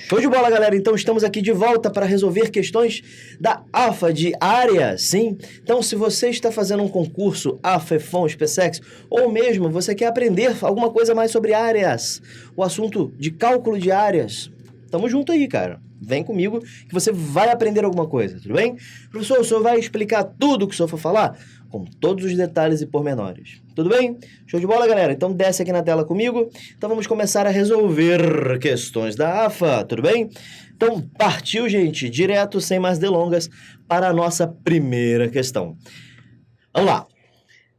Show de bola, galera. Então, estamos aqui de volta para resolver questões da AFA de área, sim? Então, se você está fazendo um concurso AFA, EFON, SpaceX, ou mesmo você quer aprender alguma coisa mais sobre áreas, o assunto de cálculo de áreas, tamo junto aí, cara. Vem comigo que você vai aprender alguma coisa, tudo bem? Professor, o senhor vai explicar tudo o que o senhor for falar? Com todos os detalhes e pormenores. Tudo bem? Show de bola, galera? Então desce aqui na tela comigo. Então vamos começar a resolver questões da AFA, tudo bem? Então partiu, gente, direto, sem mais delongas, para a nossa primeira questão. Vamos lá.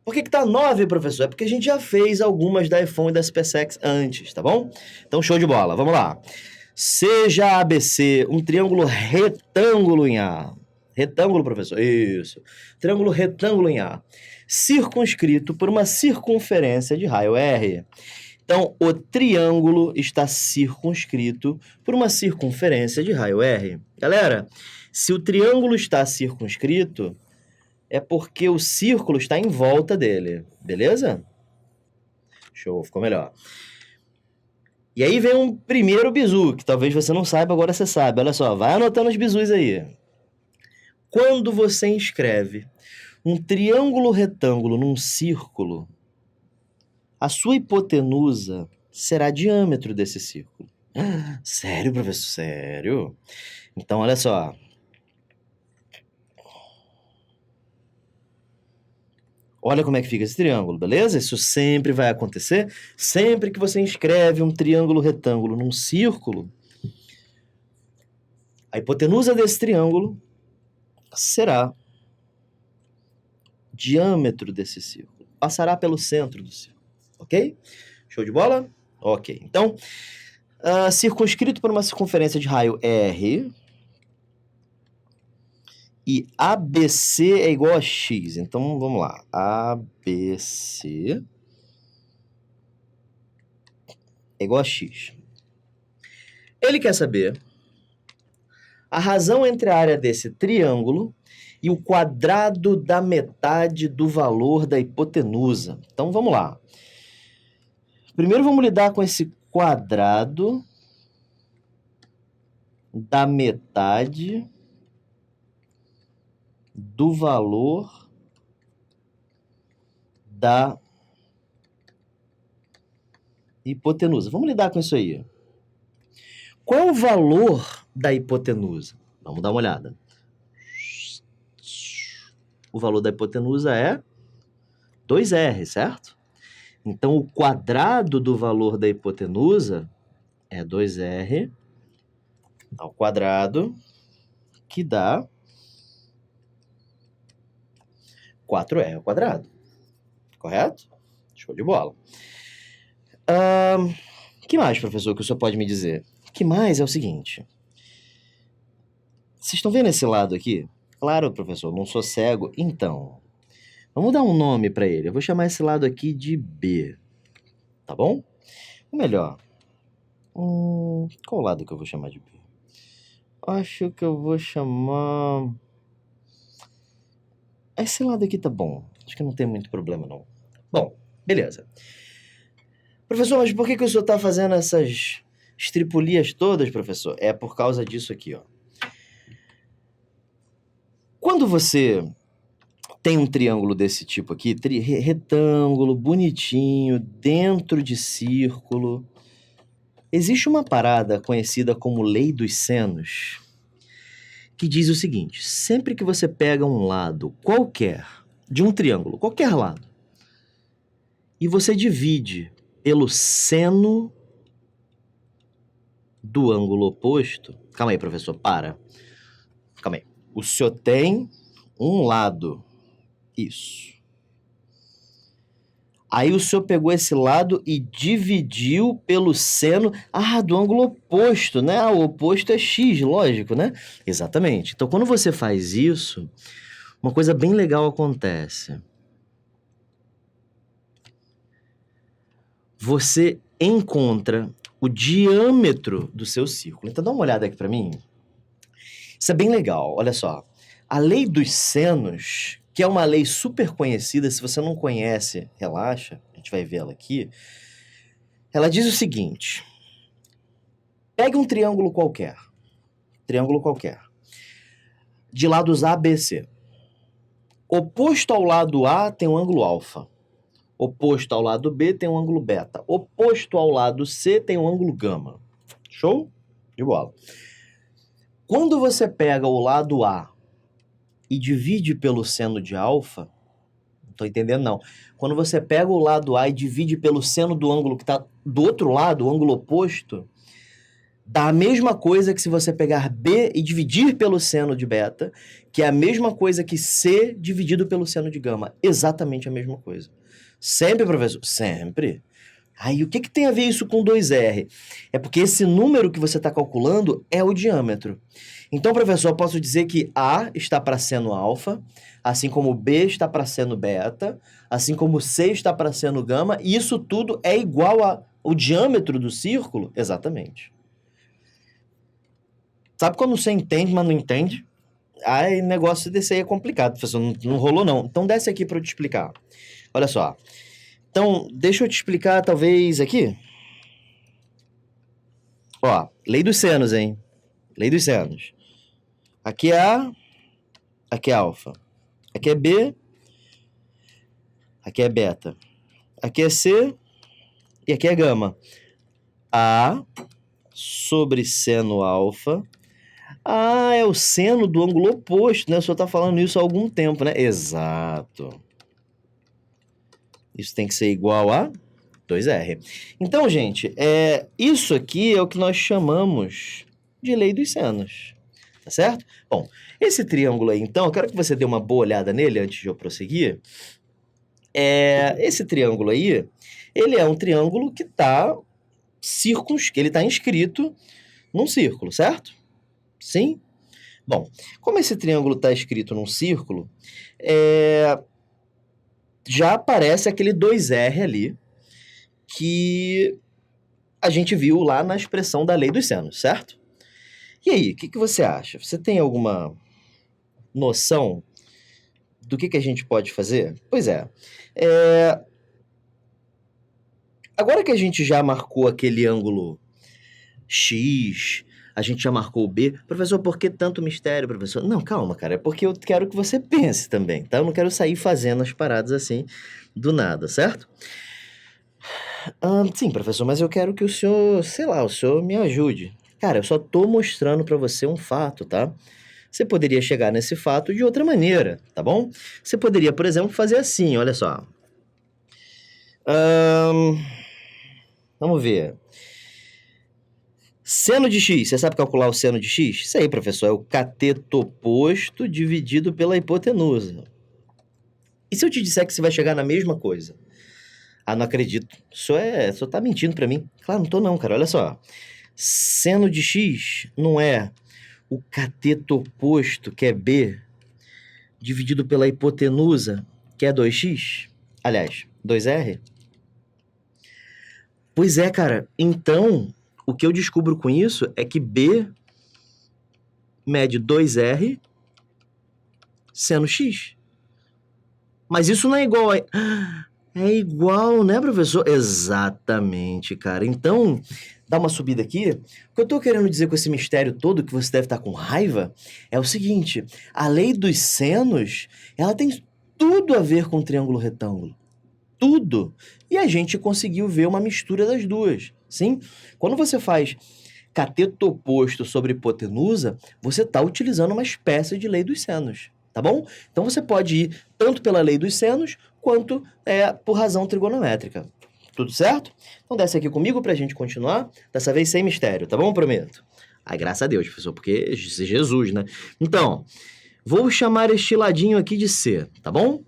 Por que tá 9, professor? É porque a gente já fez algumas da EFON e da SpaceX antes, tá bom? Então show de bola, vamos lá. Seja ABC um triângulo retângulo em A. Retângulo, professor. Isso. Triângulo retângulo em A. Circunscrito por uma circunferência de raio R. Então, o triângulo está circunscrito por uma circunferência de raio R. Galera, se o triângulo está circunscrito, é porque o círculo está em volta dele. Beleza? Show, ficou melhor. E aí vem um primeiro bizu, que talvez você não saiba, agora você sabe. Olha só, vai anotando os bizus aí. Quando você inscreve um triângulo retângulo num círculo, a sua hipotenusa será diâmetro desse círculo. Sério, professor? Sério? Então, olha só. Olha como é que fica esse triângulo, beleza? Isso sempre vai acontecer. Sempre que você inscreve um triângulo retângulo num círculo, a hipotenusa desse triângulo será diâmetro desse círculo. Passará pelo centro do círculo, ok? Show de bola? Ok. Então, circunscrito por uma circunferência de raio R e ABC é igual a X. Então, vamos lá. ABC é igual a X. Ele quer saber a razão entre a área desse triângulo e o quadrado da metade do valor da hipotenusa. Então, vamos lá. Primeiro, vamos lidar com esse quadrado da metade do valor da hipotenusa. Vamos lidar com isso aí. Qual é o valor da hipotenusa? Vamos dar uma olhada. O valor da hipotenusa é 2R, certo? Então, o quadrado do valor da hipotenusa é 2R ao quadrado, que dá 4R ao quadrado. Correto? Show de bola. Que mais, professor, que o senhor pode me dizer? O que mais é o seguinte. Vocês estão vendo esse lado aqui? Claro, professor, não sou cego. Então, vamos dar um nome para ele. Eu vou chamar esse lado aqui de B. Tá bom? Ou melhor, qual lado que eu vou chamar de B? Acho que eu vou chamar... Esse lado aqui tá bom. Acho que não tem muito problema, não. Bom, beleza. Professor, mas por que o senhor tá fazendo essas estripulias todas, professor? É por causa disso aqui, ó. Quando você tem um triângulo desse tipo aqui, retângulo, bonitinho, dentro de círculo, existe uma parada conhecida como lei dos senos, que diz o seguinte: sempre que você pega um lado qualquer de um triângulo, qualquer lado, e você divide pelo seno do ângulo oposto... Calma aí, professor, para. Calma aí. O senhor tem um lado. Isso. Aí o senhor pegou esse lado e dividiu pelo seno do ângulo oposto, né? O oposto é x, lógico, né? Exatamente. Então, quando você faz isso, uma coisa bem legal acontece. Você encontra o diâmetro do seu círculo. Então, dá uma olhada aqui para mim. Isso é bem legal, olha só. A lei dos senos, que é uma lei super conhecida, se você não conhece, relaxa, a gente vai ver ela aqui. Ela diz o seguinte: Pegue um triângulo qualquer. Triângulo qualquer. De lados A, B, C. Oposto ao lado A tem um ângulo alfa. Oposto ao lado B tem um ângulo beta. Oposto ao lado C tem um ângulo gama. Show? De bola. Quando você pega o lado A e divide pelo seno de alfa, não estou entendendo não. Quando você pega o lado A e divide pelo seno do ângulo que está do outro lado, o ângulo oposto, dá a mesma coisa que se você pegar B e dividir pelo seno de beta, que é a mesma coisa que C dividido pelo seno de gama. Exatamente a mesma coisa. Sempre, professor? Sempre. Aí, o que tem a ver isso com 2R? É porque esse número que você está calculando é o diâmetro. Então, professor, eu posso dizer que A está para seno alfa, assim como B está para seno beta, assim como C está para seno gama, e isso tudo é igual ao diâmetro do círculo? Exatamente. Sabe quando você entende, mas não entende? Aí, negócio desse aí é complicado, professor, não rolou não. Então, desce aqui para eu te explicar. Olha só. Então, deixa eu te explicar, talvez, aqui. Ó, lei dos senos, hein? Lei dos senos. Aqui é A, aqui é alfa. Aqui é B, aqui é beta. Aqui é C e aqui é gama. A sobre seno alfa. Ah, é o seno do ângulo oposto, né? O senhor está falando isso há algum tempo, né? Exato. Isso tem que ser igual a 2R. Então, gente, isso aqui é o que nós chamamos de lei dos senos. Tá certo? Bom, esse triângulo aí, então, eu quero que você dê uma boa olhada nele antes de eu prosseguir. Esse triângulo aí, ele é um triângulo que está ele está inscrito num círculo, certo? Sim? Bom, como esse triângulo está escrito num círculo, já aparece aquele 2R ali, que a gente viu lá na expressão da lei dos senos, certo? E aí, o que você acha? Você tem alguma noção do que a gente pode fazer? Pois é. Agora que a gente já marcou aquele ângulo X, a gente já marcou o B. Professor, por que tanto mistério, professor? Não, calma, cara. É porque eu quero que você pense também, tá? Eu não quero sair fazendo as paradas assim do nada, certo? Sim, professor, mas eu quero que o senhor, sei lá, o senhor me ajude. Cara, eu só tô mostrando pra você um fato, tá? Você poderia chegar nesse fato de outra maneira, tá bom? Você poderia, por exemplo, fazer assim, olha só. Vamos ver. Seno de x, você sabe calcular o seno de x? Isso aí, professor, é o cateto oposto dividido pela hipotenusa. E se eu te disser que você vai chegar na mesma coisa? Ah, não acredito. O senhor tá mentindo pra mim. Claro, não tô não, cara. Olha só. Seno de x não é o cateto oposto, que é b, dividido pela hipotenusa, que é 2x? Aliás, 2r? Pois é, cara. Então, o que eu descubro com isso é que b mede 2r seno x. Mas isso não é igual a... É igual, né, professor? Exatamente, cara. Então, dá uma subida aqui. O que eu tô querendo dizer com esse mistério todo, que você deve estar com raiva, é o seguinte: a lei dos senos, ela tem tudo a ver com o triângulo retângulo. Tudo. E a gente conseguiu ver uma mistura das duas, sim? Quando você faz cateto oposto sobre hipotenusa, você está utilizando uma espécie de lei dos senos, tá bom? Então você pode ir tanto pela lei dos senos, quanto por razão trigonométrica. Tudo certo? Então desce aqui comigo pra gente continuar, dessa vez sem mistério, tá bom? Prometo. Ai, graças a Deus, professor, porque Jesus, né? Então, vou chamar este ladinho aqui de C, tá bom?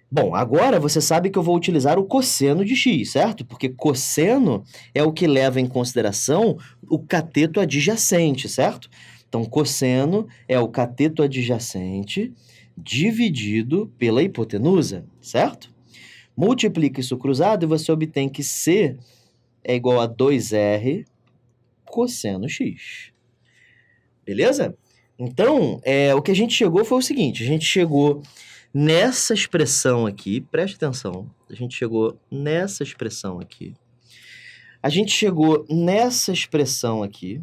Bom, agora você sabe que eu vou utilizar o cosseno de x, certo? Porque cosseno é o que leva em consideração o cateto adjacente, certo? Então, cosseno é o cateto adjacente dividido pela hipotenusa, certo? Multiplica isso cruzado e você obtém que C é igual a 2R cosseno x. Beleza? Então, o que a gente chegou foi o seguinte, a gente chegou nessa expressão aqui, preste atenção, a gente chegou nessa expressão aqui, A gente chegou nessa expressão aqui.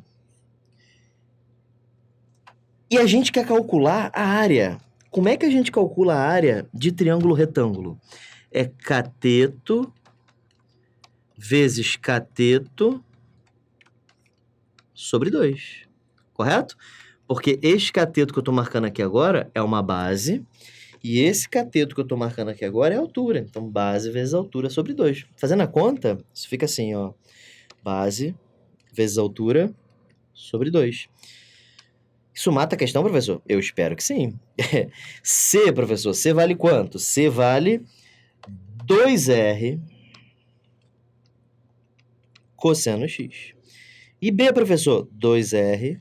E a gente quer calcular a área. Como é que a gente calcula a área de triângulo retângulo? É cateto vezes cateto sobre 2. Correto? Porque este cateto que eu estou marcando aqui agora é uma base. E esse cateto que eu estou marcando aqui agora é a altura. Então, base vezes altura sobre 2. Fazendo a conta, isso fica assim, ó. Base vezes altura sobre 2. Isso mata a questão, professor? Eu espero que sim. C, professor, C vale quanto? C vale 2R cosseno x. E B, professor, 2R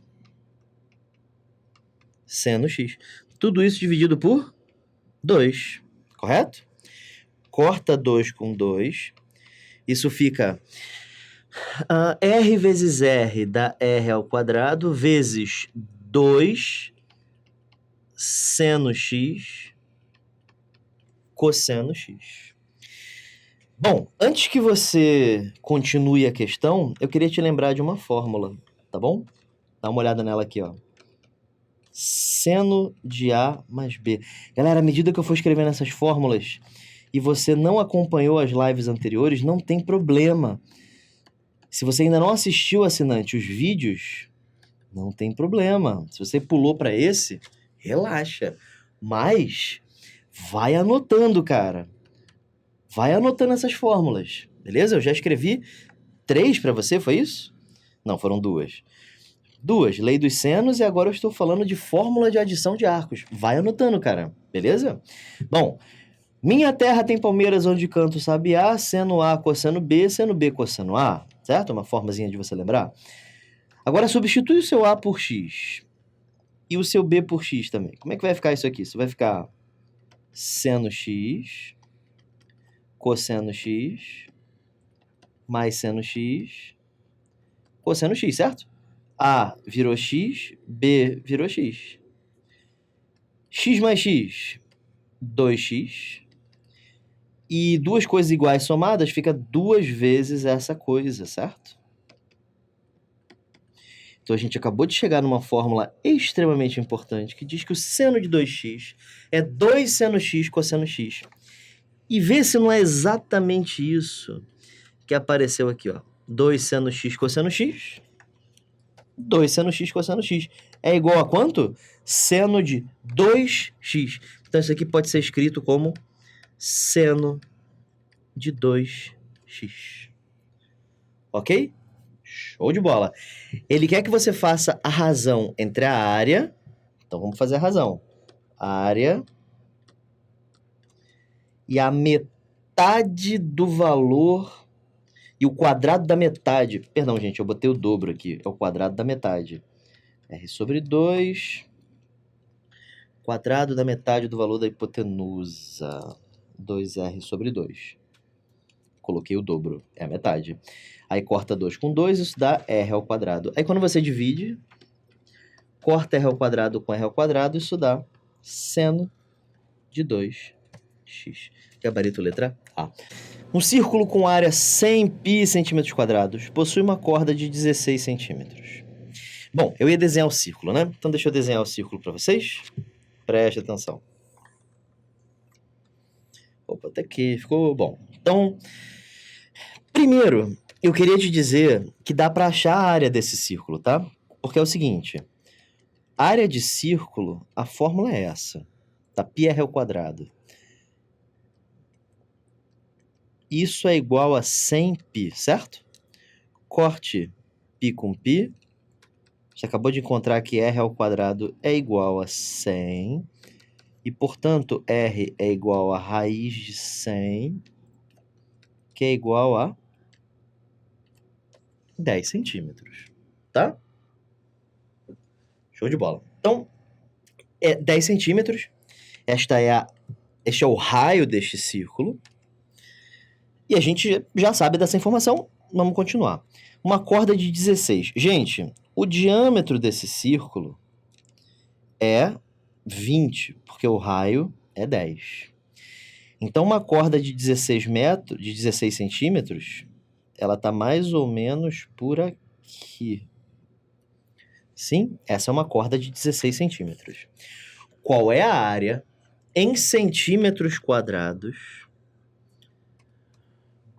seno x. Tudo isso dividido por 2, correto? Corta 2 com 2. Isso fica R vezes R dá R ao quadrado vezes 2 seno x cosseno x. Bom, antes que você continue a questão, eu queria te lembrar de uma fórmula, tá bom? Dá uma olhada nela aqui, ó. Seno de A mais B. Galera, à medida que eu for escrevendo essas fórmulas e você não acompanhou as lives anteriores, não tem problema. Se você ainda não assistiu, assinante, os vídeos, não tem problema. Se você pulou para esse, relaxa. Mas vai anotando, cara. Vai anotando essas fórmulas, beleza? Eu já escrevi 3 para você, foi isso? Não, foram 2. 2, lei dos senos, e agora eu estou falando de fórmula de adição de arcos. Vai anotando, cara, beleza? Bom, minha terra tem palmeiras onde canto sabiá, seno A cosseno B cosseno A, certo? Uma formazinha de você lembrar. Agora substitui o seu A por X e o seu B por X também. Como é que vai ficar isso aqui? Isso vai ficar seno X cosseno x mais seno x cosseno x, certo? A virou x, B virou x. X mais x, 2x. E duas coisas iguais somadas fica 2 vezes essa coisa, certo? Então a gente acabou de chegar numa fórmula extremamente importante que diz que o seno de 2x é 2 seno x cosseno x. E vê se não é exatamente isso que apareceu aqui, ó. 2 seno x cosseno x. 2 seno x cosseno x. É igual a quanto? Seno de 2x. Então isso aqui pode ser escrito como seno de 2x. Ok? Show de bola. Ele quer que você faça a razão entre a área. Então vamos fazer a razão. Área e a metade do valor e o quadrado da metade. Perdão, gente, eu botei o dobro aqui. É o quadrado da metade. R sobre 2. Quadrado da metade do valor da hipotenusa. 2R sobre 2. Coloquei o dobro. É a metade. Aí corta 2 com 2, isso dá R ao quadrado. Aí quando você divide, corta R ao quadrado com R ao quadrado, isso dá seno de 2x. Gabarito letra A. Um círculo com área 100 π centímetros quadrados possui uma corda de 16 centímetros. Bom, eu ia desenhar o círculo, né? Então deixa eu desenhar o círculo para vocês. Preste atenção. Opa, até que ficou bom. Então, primeiro, eu queria te dizer que dá para achar a área desse círculo, tá? Porque é o seguinte, área de círculo, a fórmula é essa, tá? πr ao quadrado. Isso é igual a 100 π, certo? Corte π com π. Você acabou de encontrar que r ao quadrado é igual a 100. E, portanto, r é igual a raiz de 100, que é igual a 10 centímetros, tá? Show de bola. Então, é 10 centímetros. Este é o raio deste círculo. E a gente já sabe dessa informação. Vamos continuar. Uma corda de 16. Gente, o diâmetro desse círculo é 20, porque o raio é 10. Então, uma corda de 16 centímetros, ela está mais ou menos por aqui. Sim, essa é uma corda de 16 centímetros. Qual é a área em centímetros quadrados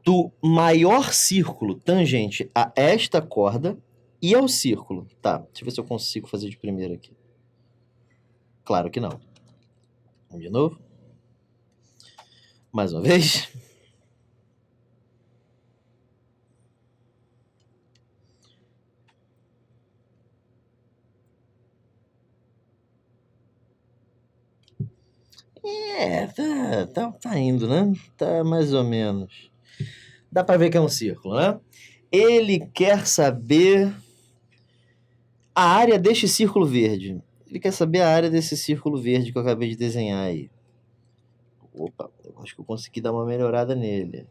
do maior círculo tangente a esta corda e ao círculo? Tá, deixa eu ver se eu consigo fazer de primeira aqui. Claro que não. Vamos de novo. Mais uma vez. Tá indo, né? Tá mais ou menos. Dá pra ver que é um círculo, né? Ele quer saber a área deste círculo verde. Ele quer saber a área desse círculo verde que eu acabei de desenhar aí. Opa, eu acho que eu consegui dar uma melhorada nele.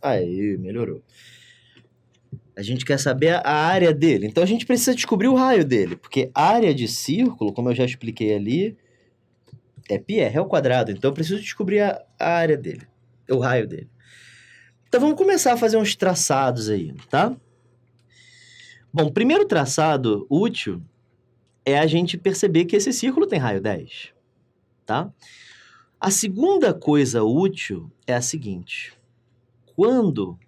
Aí, melhorou. A gente quer saber a área dele. Então a gente precisa descobrir o raio dele. Porque área de círculo, como eu já expliquei ali, é πr ao quadrado. Então eu preciso descobrir a área dele. O raio dele. Então vamos começar a fazer uns traçados aí, tá? Bom, o primeiro traçado útil é a gente perceber que esse círculo tem raio 10, tá? A segunda coisa útil é a seguinte. Quando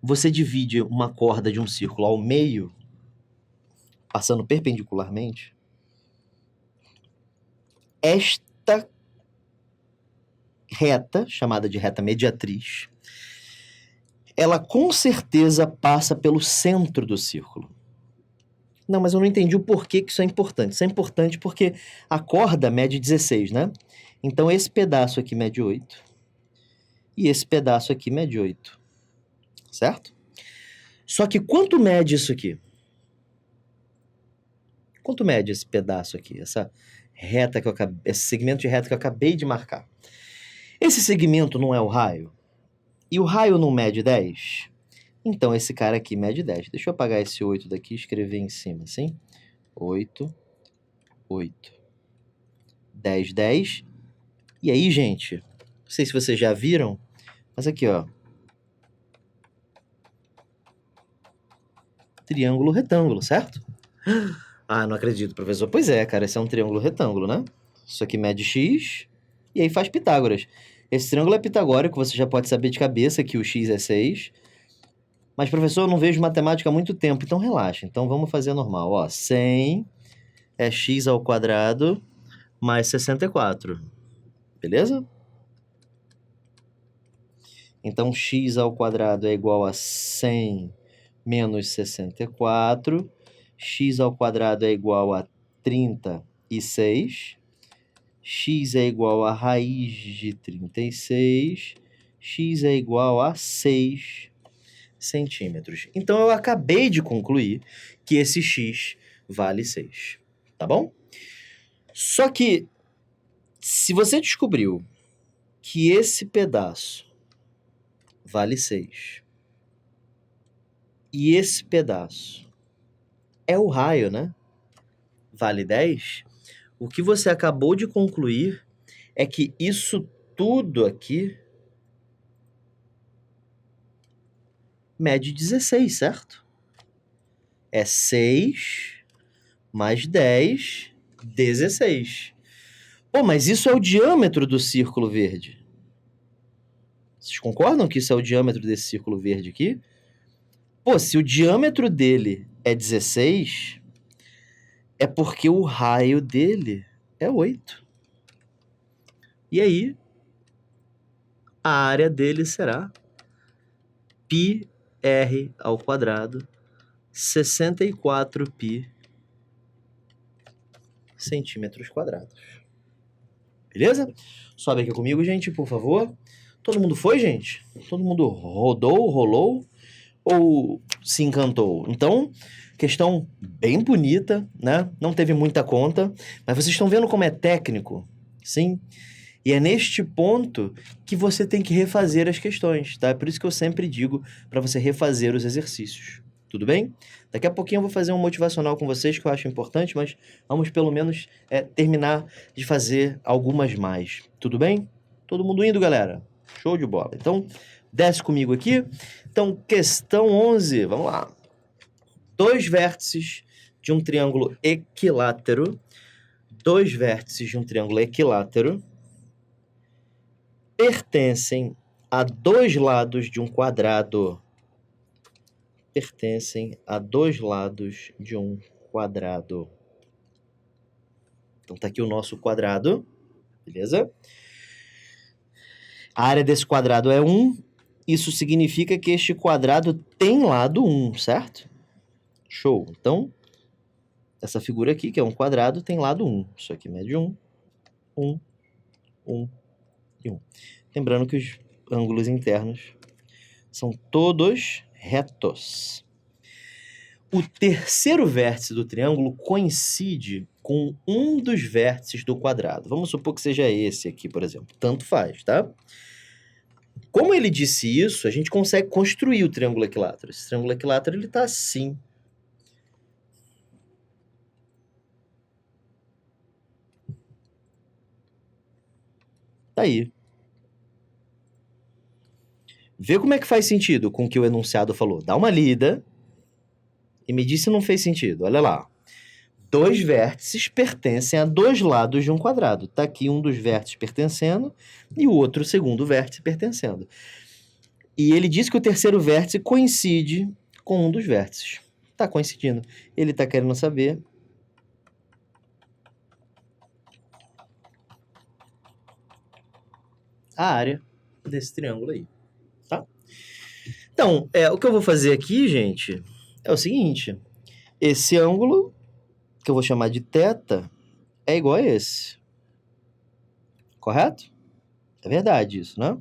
você divide uma corda de um círculo ao meio, passando perpendicularmente, esta reta, chamada de reta mediatriz, ela com certeza passa pelo centro do círculo. Não, mas eu não entendi o porquê que isso é importante. Isso é importante porque a corda mede 16, né? Então esse pedaço aqui mede 8 e esse pedaço aqui mede 8, certo? Só que quanto mede isso aqui? Quanto mede esse pedaço aqui? Essa reta que esse segmento de reta que eu acabei de marcar. Esse segmento não é o raio? E o raio não mede 10? Então esse cara aqui mede 10. Deixa eu apagar esse 8 daqui e escrever em cima, assim. 8, 8. 10, 10. E aí, gente, não sei se vocês já viram, mas aqui, ó. Triângulo retângulo, certo? Ah, não acredito, professor. Pois é, cara, esse é um triângulo retângulo, né? Isso aqui mede x, e aí faz Pitágoras. Esse triângulo é pitagórico, você já pode saber de cabeça que o x é 6. Mas, professor, eu não vejo matemática há muito tempo, então relaxa. Então vamos fazer normal. Ó, 100 é x ao quadrado mais 64. Beleza? Então x ao quadrado é igual a 100 menos 64. X ao quadrado é igual a 36. X é igual a raiz de 36. X é igual a 6 centímetros. Então, eu acabei de concluir que esse x vale 6, tá bom? Só que, se você descobriu que esse pedaço vale 6 e esse pedaço é o raio, né? Vale 10, o que você acabou de concluir é que isso tudo aqui mede 16, certo? É 6 mais 10, 16. Pô, mas isso é o diâmetro do círculo verde. Vocês concordam que isso é o diâmetro desse círculo verde aqui? Pô, se o diâmetro dele é 16, é porque o raio dele é 8. E aí, a área dele será πr ao quadrado, 64π centímetros quadrados. Beleza? Sobe aqui comigo, gente, por favor. Todo mundo foi, gente? Todo mundo rolou ou se encantou? Então, questão bem bonita, né? Não teve muita conta, mas vocês estão vendo como é técnico? Sim? E é neste ponto que você tem que refazer as questões, tá? É por isso que eu sempre digo para você refazer os exercícios, Tudo bem? Daqui a pouquinho eu vou fazer um motivacional com vocês que eu acho importante, mas vamos pelo menos terminar de fazer algumas mais. Tudo bem? Todo mundo indo, galera? Show de bola. Então, desce comigo aqui. Então, questão 11, vamos lá. Dois vértices de um triângulo equilátero. Dois vértices de um triângulo equilátero pertencem a dois lados de um quadrado. Pertencem a dois lados de um quadrado. Então, tá aqui o nosso quadrado, beleza? A área desse quadrado é 1. Isso significa que este quadrado tem lado 1, certo? Show. Então, essa figura aqui, que é um quadrado, tem lado 1. Isso aqui mede 1, 1, 1 e 1. Lembrando que os ângulos internos são todos retos. O terceiro vértice do triângulo coincide com um dos vértices do quadrado. Vamos supor que seja esse aqui, por exemplo. Tanto faz, tá? Como ele disse isso, a gente consegue construir o triângulo equilátero. Esse triângulo equilátero, ele tá assim. Tá aí. Vê como é que faz sentido com o que o enunciado falou. Dá uma lida e me diz se não fez sentido. Olha lá. Dois vértices pertencem a dois lados de um quadrado. Tá aqui um dos vértices pertencendo e o outro segundo vértice pertencendo. E ele diz que o terceiro vértice coincide com um dos vértices. Tá coincidindo. Ele tá querendo saber a área desse triângulo aí. Tá? Então, o que eu vou fazer aqui, gente, é o seguinte. Esse ângulo, que eu vou chamar de θ, é igual a esse. Correto? É verdade isso, né?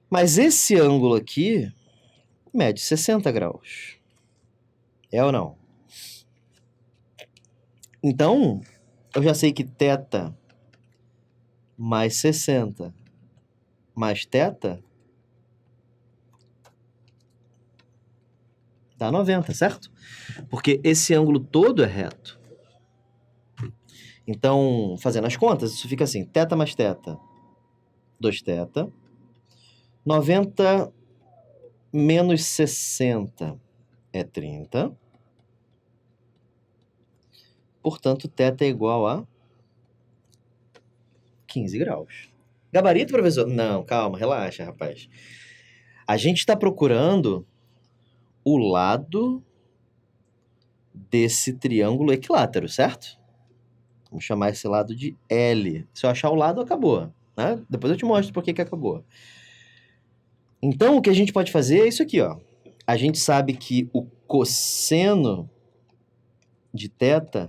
Mas esse ângulo aqui mede 60 graus. É ou não? Então, eu já sei que θ mais 60 mais θ dá 90, certo? Porque esse ângulo todo é reto. Então, fazendo as contas, isso fica assim, θ mais θ, 2θ, 90 menos 60 é 30. Portanto, θ é igual a 15 graus. Gabarito, professor? Não, calma, relaxa, rapaz. A gente está procurando o lado desse triângulo equilátero, certo? Vamos chamar esse lado de L. Se eu achar o lado, acabou, né? Depois eu te mostro por que acabou. Então, o que a gente pode fazer é isso aqui, ó. A gente sabe que o cosseno de θ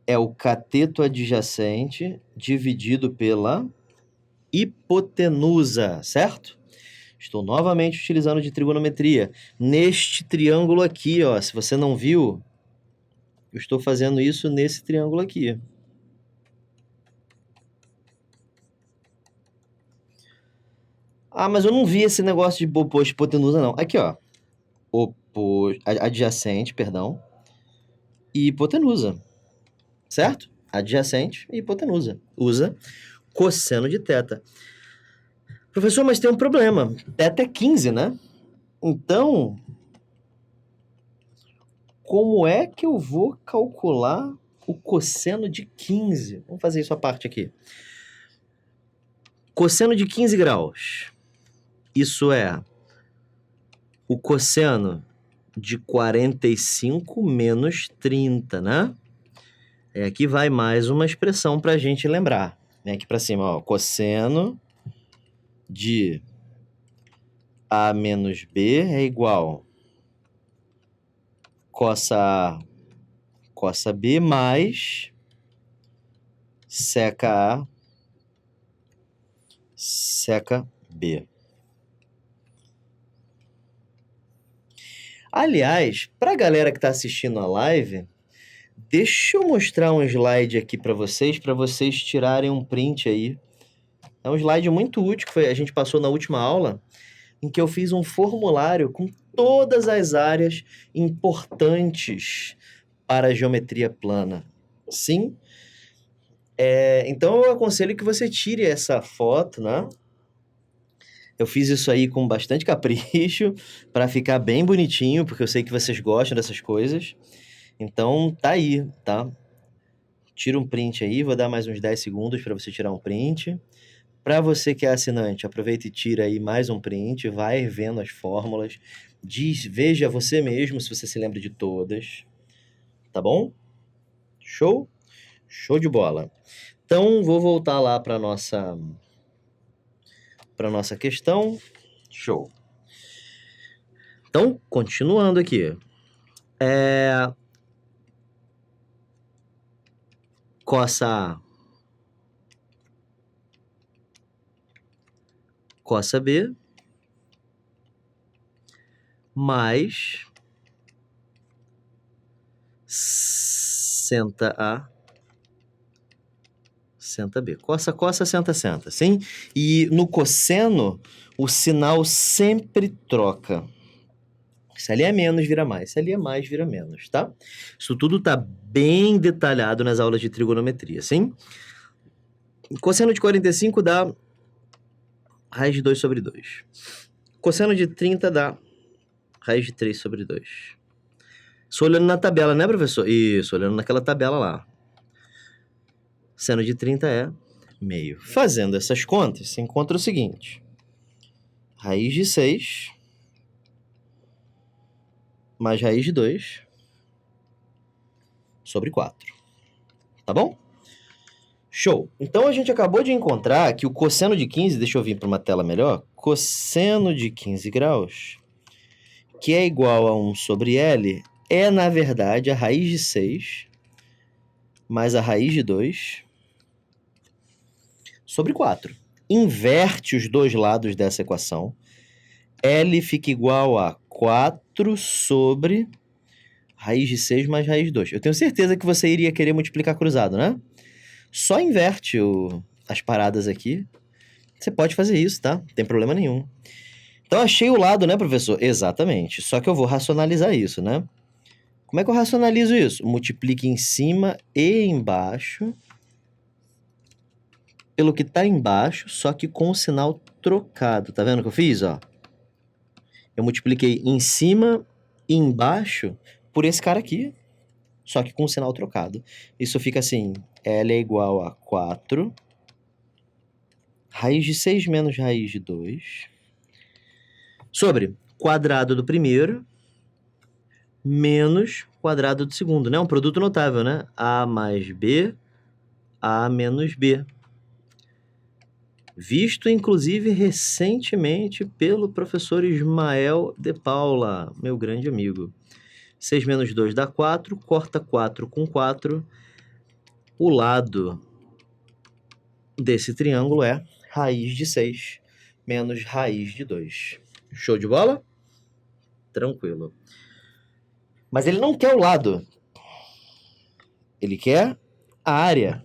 é o cateto adjacente dividido pela hipotenusa, certo? Estou novamente utilizando de trigonometria. Neste triângulo aqui, ó, se você não viu, eu estou fazendo isso nesse triângulo aqui. Ah, mas eu não vi esse negócio de oposto hipotenusa, não. Aqui, ó. Adjacente, perdão. E hipotenusa. Certo? Adjacente e hipotenusa. Usa cosseno de θ. Professor, mas tem um problema. θ é 15, né? Então, como é que eu vou calcular o cosseno de 15? Vamos fazer isso à parte aqui. Cosseno de 15 graus. Isso é o cosseno de 45 menos 30, né? Aqui vai mais uma expressão para a gente lembrar. Vem aqui para cima, ó. Cosseno de A menos B é igual cossa A, cossa B mais seca A, seca B. Aliás, para a galera que está assistindo a live, deixa eu mostrar um slide aqui para vocês tirarem um print aí. É um slide muito útil que a gente passou na última aula, em que eu fiz um formulário com todas as áreas importantes para a geometria plana. Sim? Então eu aconselho que você tire essa foto, né? Eu fiz isso aí com bastante capricho para ficar bem bonitinho, porque eu sei que vocês gostam dessas coisas. Então tá aí, tá? Tira um print aí, vou dar mais uns 10 segundos para você tirar um print. Para você que é assinante, aproveita e tira aí mais um print, vai vendo as fórmulas, veja você mesmo se você se lembra de todas, tá bom? Show? Show de bola. Então, vou voltar lá para nossa questão. Show. Então, continuando aqui. Cossa A, cossa B, mais senta A, senta B. Cossa, cossa, senta, senta, sim? E no cosseno, o sinal sempre troca. Se ali é menos, vira mais. Se ali é mais, vira menos, tá? Isso tudo tá bem detalhado nas aulas de trigonometria, sim? Cosseno de 45 dá raiz de 2 sobre 2. Cosseno de 30 dá raiz de 3 sobre 2. Só olhando na tabela, né, professor? Isso, olhando naquela tabela lá. Seno de 30 é meio. Fazendo essas contas, você encontra o seguinte. Raiz de 6 mais raiz de 2 sobre 4. Tá bom? Show. Então, a gente acabou de encontrar que o cosseno de 15, deixa eu vir para uma tela melhor, cosseno de 15 graus, que é igual a 1 sobre L, é, na verdade, a raiz de 6 mais a raiz de 2 sobre 4. Inverte os dois lados dessa equação. L fica igual a 4 sobre raiz de 6 mais raiz de 2. Eu tenho certeza que você iria querer multiplicar cruzado, né? Só inverte as paradas aqui. Você pode fazer isso, tá? Não tem problema nenhum. Então, achei o lado, né, professor? Exatamente. Só que eu vou racionalizar isso, né? Como é que eu racionalizo isso? Multiplique em cima e embaixo pelo que tá embaixo, só que com o sinal trocado. Tá vendo o que eu fiz, ó? Eu multipliquei em cima e embaixo por esse cara aqui, só que com o sinal trocado. Isso fica assim, L é igual a 4, raiz de 6 menos raiz de 2, sobre quadrado do primeiro, menos quadrado do segundo, né? Um produto notável, né? A mais B, A menos B. Visto, inclusive, recentemente pelo professor Ismael de Paula, meu grande amigo. 6 menos 2 dá 4, corta 4 com 4. O lado desse triângulo é raiz de 6 menos raiz de 2. Show de bola? Tranquilo. Mas ele não quer o lado. Ele quer a área.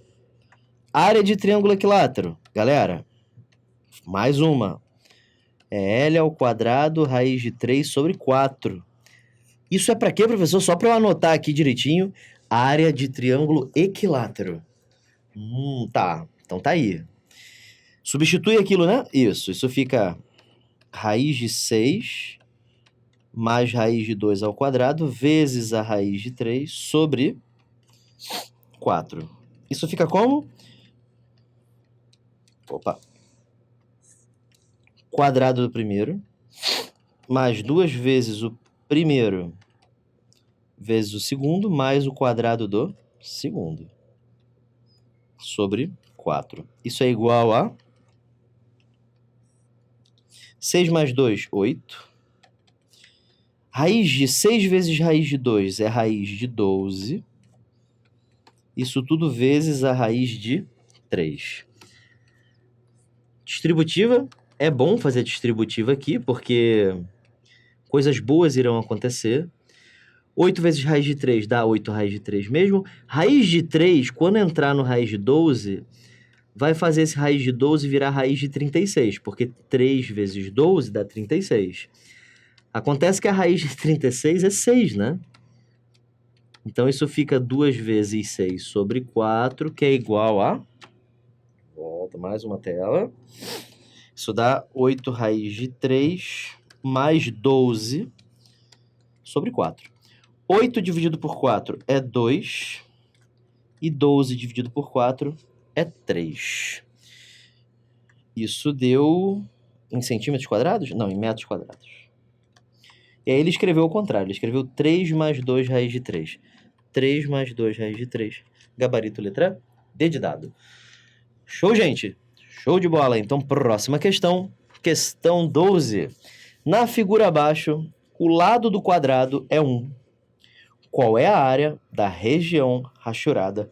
Área de triângulo equilátero. Galera, mais uma. É L ao quadrado, raiz de 3 sobre 4. Isso é para quê, professor? Só para eu anotar aqui direitinho. Área de triângulo equilátero. Tá. Então tá aí. Substitui aquilo, né? Isso fica raiz de 6 mais raiz de 2 ao quadrado vezes a raiz de 3 sobre 4. Isso fica como? Opa. Quadrado do primeiro mais 2 vezes o primeiro vezes o segundo mais o quadrado do segundo sobre 4. Isso é igual a 6 mais 2, 8. Raiz de 6 vezes raiz de 2 é raiz de 12. Isso tudo vezes a raiz de 3. Distributiva. É bom fazer distributiva aqui, porque coisas boas irão acontecer. 8 vezes raiz de 3 dá 8 raiz de 3 mesmo. Raiz de 3, quando entrar no raiz de 12, vai fazer esse raiz de 12 virar raiz de 36, porque 3 vezes 12 dá 36. Acontece que a raiz de 36 é 6, né? Então, isso fica 2 vezes 6 sobre 4, que é igual a... Volta mais uma tela. Isso dá 8 raiz de 3 mais 12 sobre 4. 8 dividido por 4 é 2. E 12 dividido por 4 é 3. Isso deu em centímetros quadrados? Não, em metros quadrados. E aí ele escreveu ao contrário. Ele escreveu 3 mais 2 raiz de 3. 3 mais 2 raiz de 3. Gabarito letra D de dado. Show, gente? Show de bola. Então, próxima questão. Questão 12. Na figura abaixo, o lado do quadrado é 1. Qual é a área da região rachurada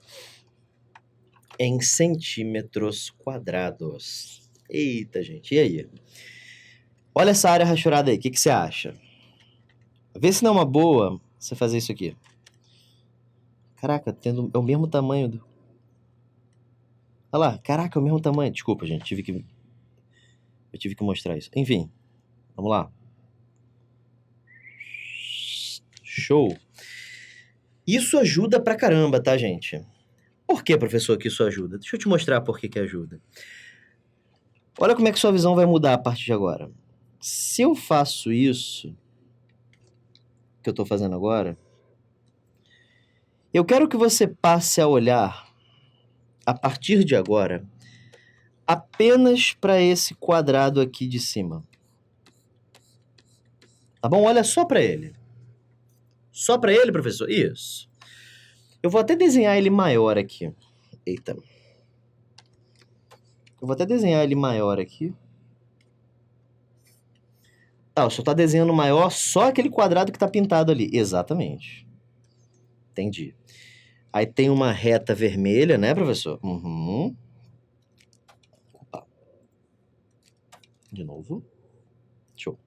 em centímetros quadrados? Eita, gente. E aí? Olha essa área rachurada aí. O que você acha? Vê se não é uma boa você fazer isso aqui. Caraca, é o mesmo tamanho do... Olha lá, caraca, é o mesmo tamanho. Desculpa, gente, eu tive que mostrar isso. Enfim, vamos lá. Show. Isso ajuda pra caramba, tá, gente? Por que, professor, que isso ajuda? Deixa eu te mostrar por que ajuda. Olha como é que sua visão vai mudar a partir de agora. Se eu faço isso que eu tô fazendo agora, eu quero que você passe a olhar, a partir de agora, apenas para esse quadrado aqui de cima. Tá bom? Olha só para ele. Só para ele, professor? Isso. Eu vou até desenhar ele maior aqui. Eita. Eu vou até desenhar ele maior aqui. Ah, eu só tá desenhando maior só aquele quadrado que tá pintado ali. Exatamente. Entendi. Aí tem uma reta vermelha, né, professor? Uhum. Opa. De novo. Show.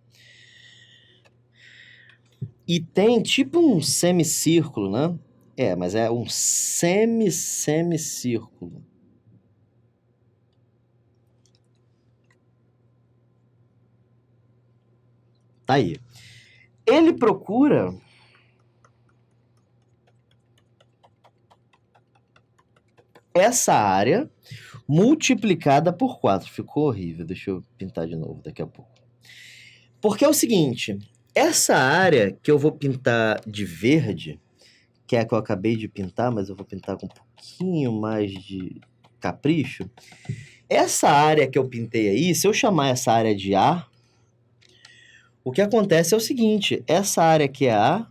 E tem tipo um semicírculo, né? É, mas é um semicírculo. Tá aí. Ele procura essa área multiplicada por 4. Ficou horrível. Deixa eu pintar de novo daqui a pouco. Porque é o seguinte, essa área que eu vou pintar de verde, que é a que eu acabei de pintar, mas eu vou pintar com um pouquinho mais de capricho. Essa área que eu pintei aí, se eu chamar essa área de A, o que acontece é o seguinte, essa área aqui é A.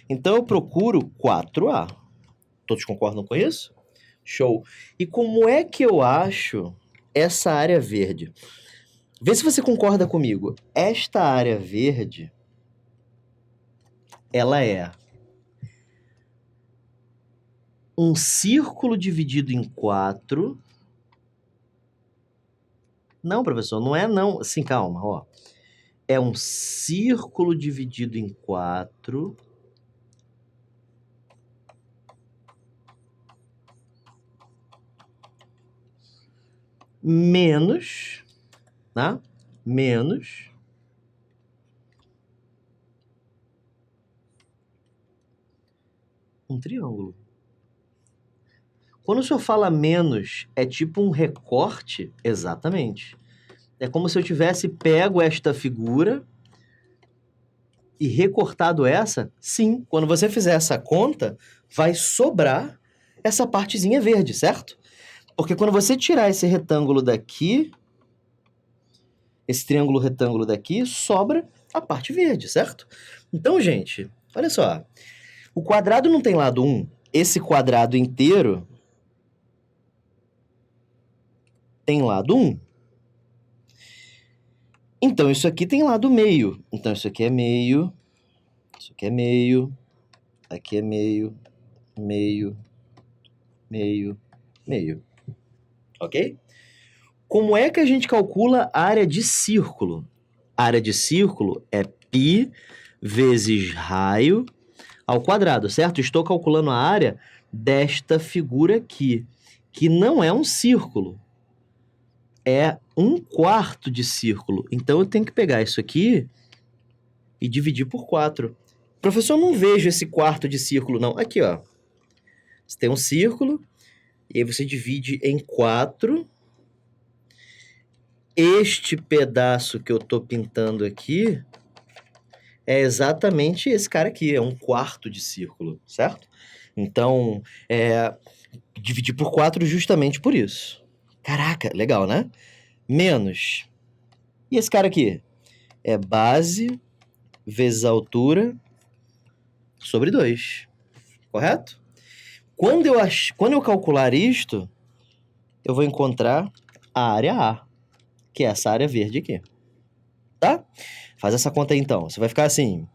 Então eu procuro 4A. Todos concordam com isso? Show. E como é que eu acho essa área verde? Vê se você concorda comigo. Esta área verde, ela é um círculo dividido em 4. Não, professor, não é não. Sim, calma, ó. É um círculo dividido em 4 menos, né? Menos um triângulo. Quando o senhor fala menos, é tipo um recorte? Exatamente. É como se eu tivesse pego esta figura e recortado essa. Sim, quando você fizer essa conta, vai sobrar essa partezinha verde, certo? Porque quando você tirar esse retângulo daqui, esse triângulo retângulo daqui, sobra a parte verde, certo? Então, gente, olha só. O quadrado não tem lado 1. Esse quadrado inteiro tem lado 1. Então, isso aqui tem lado meio. Então, isso aqui é meio. Isso aqui é meio. Aqui é meio. Meio. Meio. Meio. Ok? Como é que a gente calcula a área de círculo? A área de círculo é π vezes raio ao quadrado, certo? Estou calculando a área desta figura aqui. que não é um círculo. É 1/4 de círculo. Então, eu tenho que pegar isso aqui e dividir por 4. Professor, eu não vejo esse quarto de círculo, não. Aqui, ó. Você tem um círculo, e aí você divide em 4. Este pedaço que eu tô pintando aqui é exatamente esse cara aqui, é 1/4 de círculo, certo? Então, dividir por 4 justamente por isso. Caraca, legal, né? Menos. E esse cara aqui? É base vezes a altura sobre 2. Correto? Quando eu calcular isto, eu vou encontrar a área A, que é essa área verde aqui. Tá? Faz essa conta aí, então. Você vai ficar assim.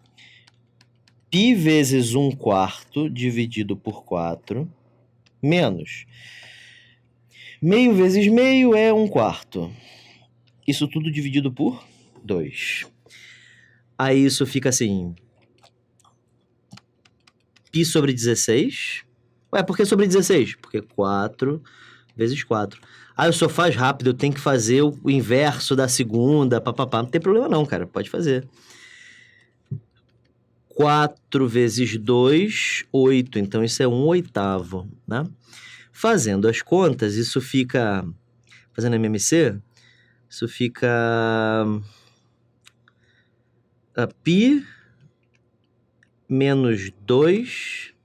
Π vezes 1/4 dividido por 4 menos meio vezes meio é 1/4. Isso tudo dividido por 2. Aí isso fica assim. Π sobre 16. Ué, por que sobre 16? Porque 4 vezes 4. Ah, eu só faz rápido, eu tenho que fazer o inverso da segunda, papapá. Não tem problema não, cara, pode fazer. 4 vezes 2, 8. Então, isso é 1/8, né? Fazendo as contas, isso fica... Fazendo MMC, isso fica... π menos 2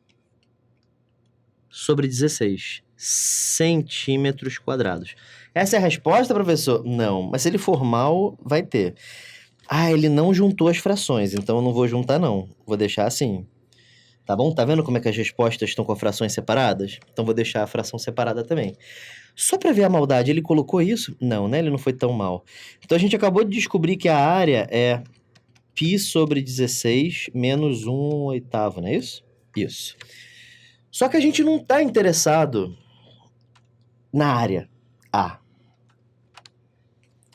sobre 16 centímetros quadrados. Essa é a resposta, professor? Não, mas se ele for mal, vai ter. Ah, ele não juntou as frações, então eu não vou juntar não. Vou deixar assim. Tá bom? Tá vendo como é que as respostas estão com frações separadas? Então vou deixar a fração separada também. Só para ver a maldade, ele colocou isso? Não, né? Ele não foi tão mal. Então a gente acabou de descobrir que a área é π sobre 16 menos 1/8, não é isso? Isso. Só que a gente não está interessado na área A.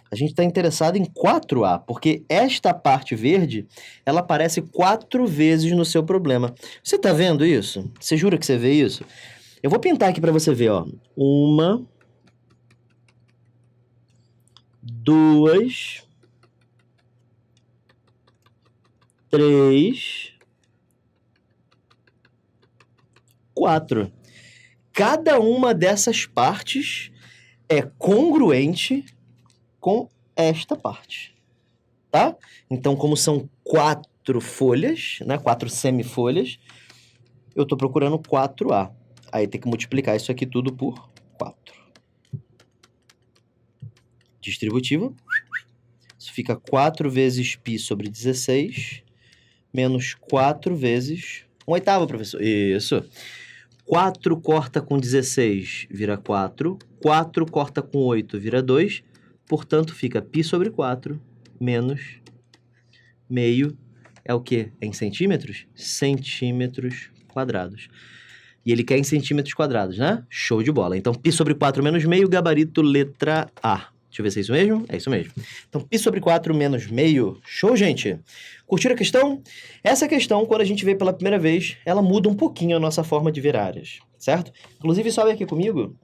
A gente está interessado em 4A, porque esta parte verde, ela aparece 4 vezes no seu problema. Você está vendo isso? Você jura que você vê isso? Eu vou pintar aqui para você ver, ó. 1, 2, 3, 4. Cada uma dessas partes é congruente com esta parte, tá? Então, como são 4 folhas, né? 4 semifolhas, eu tô procurando 4A. Aí tem que multiplicar isso aqui tudo por 4. Distributiva. Isso fica 4 vezes π sobre 16 menos 4 vezes 1/8, professor. Isso. 4 corta com 16, vira 4. 4 corta com 8, vira 2. Portanto, fica π sobre 4 menos meio é o quê? É em centímetros? Centímetros quadrados. E ele quer em centímetros quadrados, né? Show de bola. Então, π sobre 4 menos meio, gabarito letra A. Deixa eu ver se é isso mesmo. É isso mesmo. Então, π sobre 4 menos meio. Show, gente? Curtiram a questão? Essa questão, quando a gente vê pela primeira vez, ela muda um pouquinho a nossa forma de ver áreas, certo? Inclusive, sobe aqui comigo.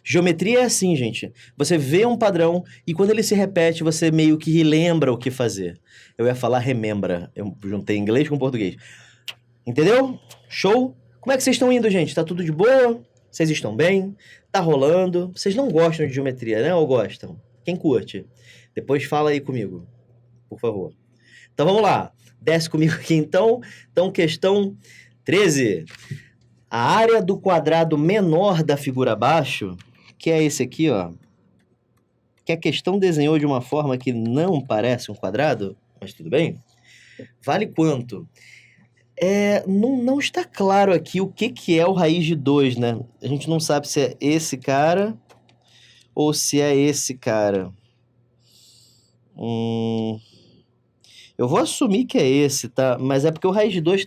Geometria é assim, gente. Você vê um padrão e quando ele se repete, você meio que lembra o que fazer. Eu ia falar remembra. Eu juntei inglês com português. Entendeu? Show? Como é que vocês estão indo, gente? Tá tudo de boa? Vocês estão bem? Tá rolando? Vocês não gostam de geometria, né? Ou gostam? Quem curte? Depois fala aí comigo, por favor. Então vamos lá. Desce comigo aqui então. Então, questão 13. A área do quadrado menor da figura abaixo, que é esse aqui, ó, que a questão desenhou de uma forma que não parece um quadrado, mas tudo bem, vale quanto? Não está claro aqui o que é o raiz de 2, né? A gente não sabe se é esse cara ou se é esse cara. Eu vou assumir que é esse, tá? Mas é porque o raiz de 2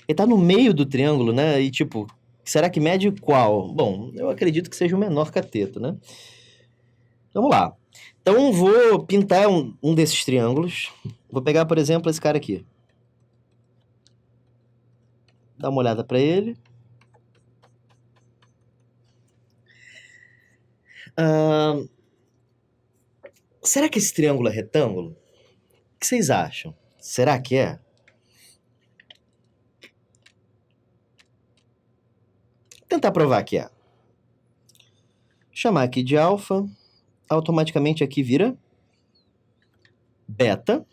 ele tá no meio do triângulo, né? E tipo, será que mede qual? Bom, eu acredito que seja o menor cateto, né? Vamos lá. Então, vou pintar um desses triângulos. Vou pegar, por exemplo, esse cara aqui. Dá uma olhada para ele. Ahn, será que esse triângulo é retângulo? O que vocês acham? Será que é? Vou tentar provar que é. Chamar aqui de alfa, automaticamente aqui vira beta,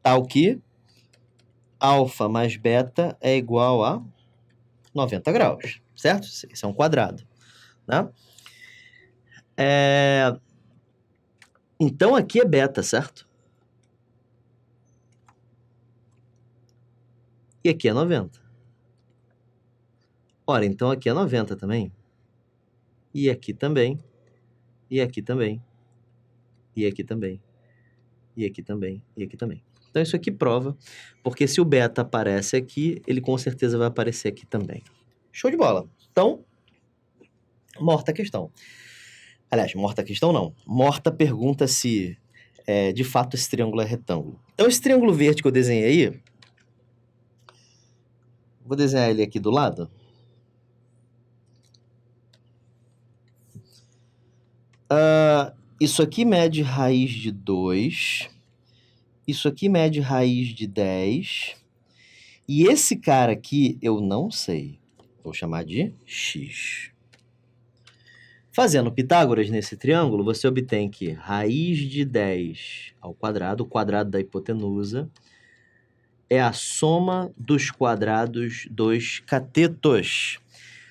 tal que alfa mais beta é igual a 90 graus, certo? Isso é um quadrado, né? Então aqui é beta, certo? E aqui é 90. Ora, então aqui é 90 também. E aqui também. E aqui também. E aqui também. E aqui também. E aqui também. Então isso aqui prova, porque se o beta aparece aqui, ele com certeza vai aparecer aqui também. Show de bola. Então, morta a questão. Aliás, morta a questão não. Morta pergunta se de fato esse triângulo é retângulo. Então esse triângulo verde que eu desenhei aí, vou desenhar ele aqui do lado. Isso aqui mede raiz de 2. Isso aqui mede raiz de 10. E esse cara aqui eu não sei. Vou chamar de x. Fazendo Pitágoras nesse triângulo, você obtém que raiz de 10 ao quadrado, o quadrado da hipotenusa, é a soma dos quadrados dos catetos.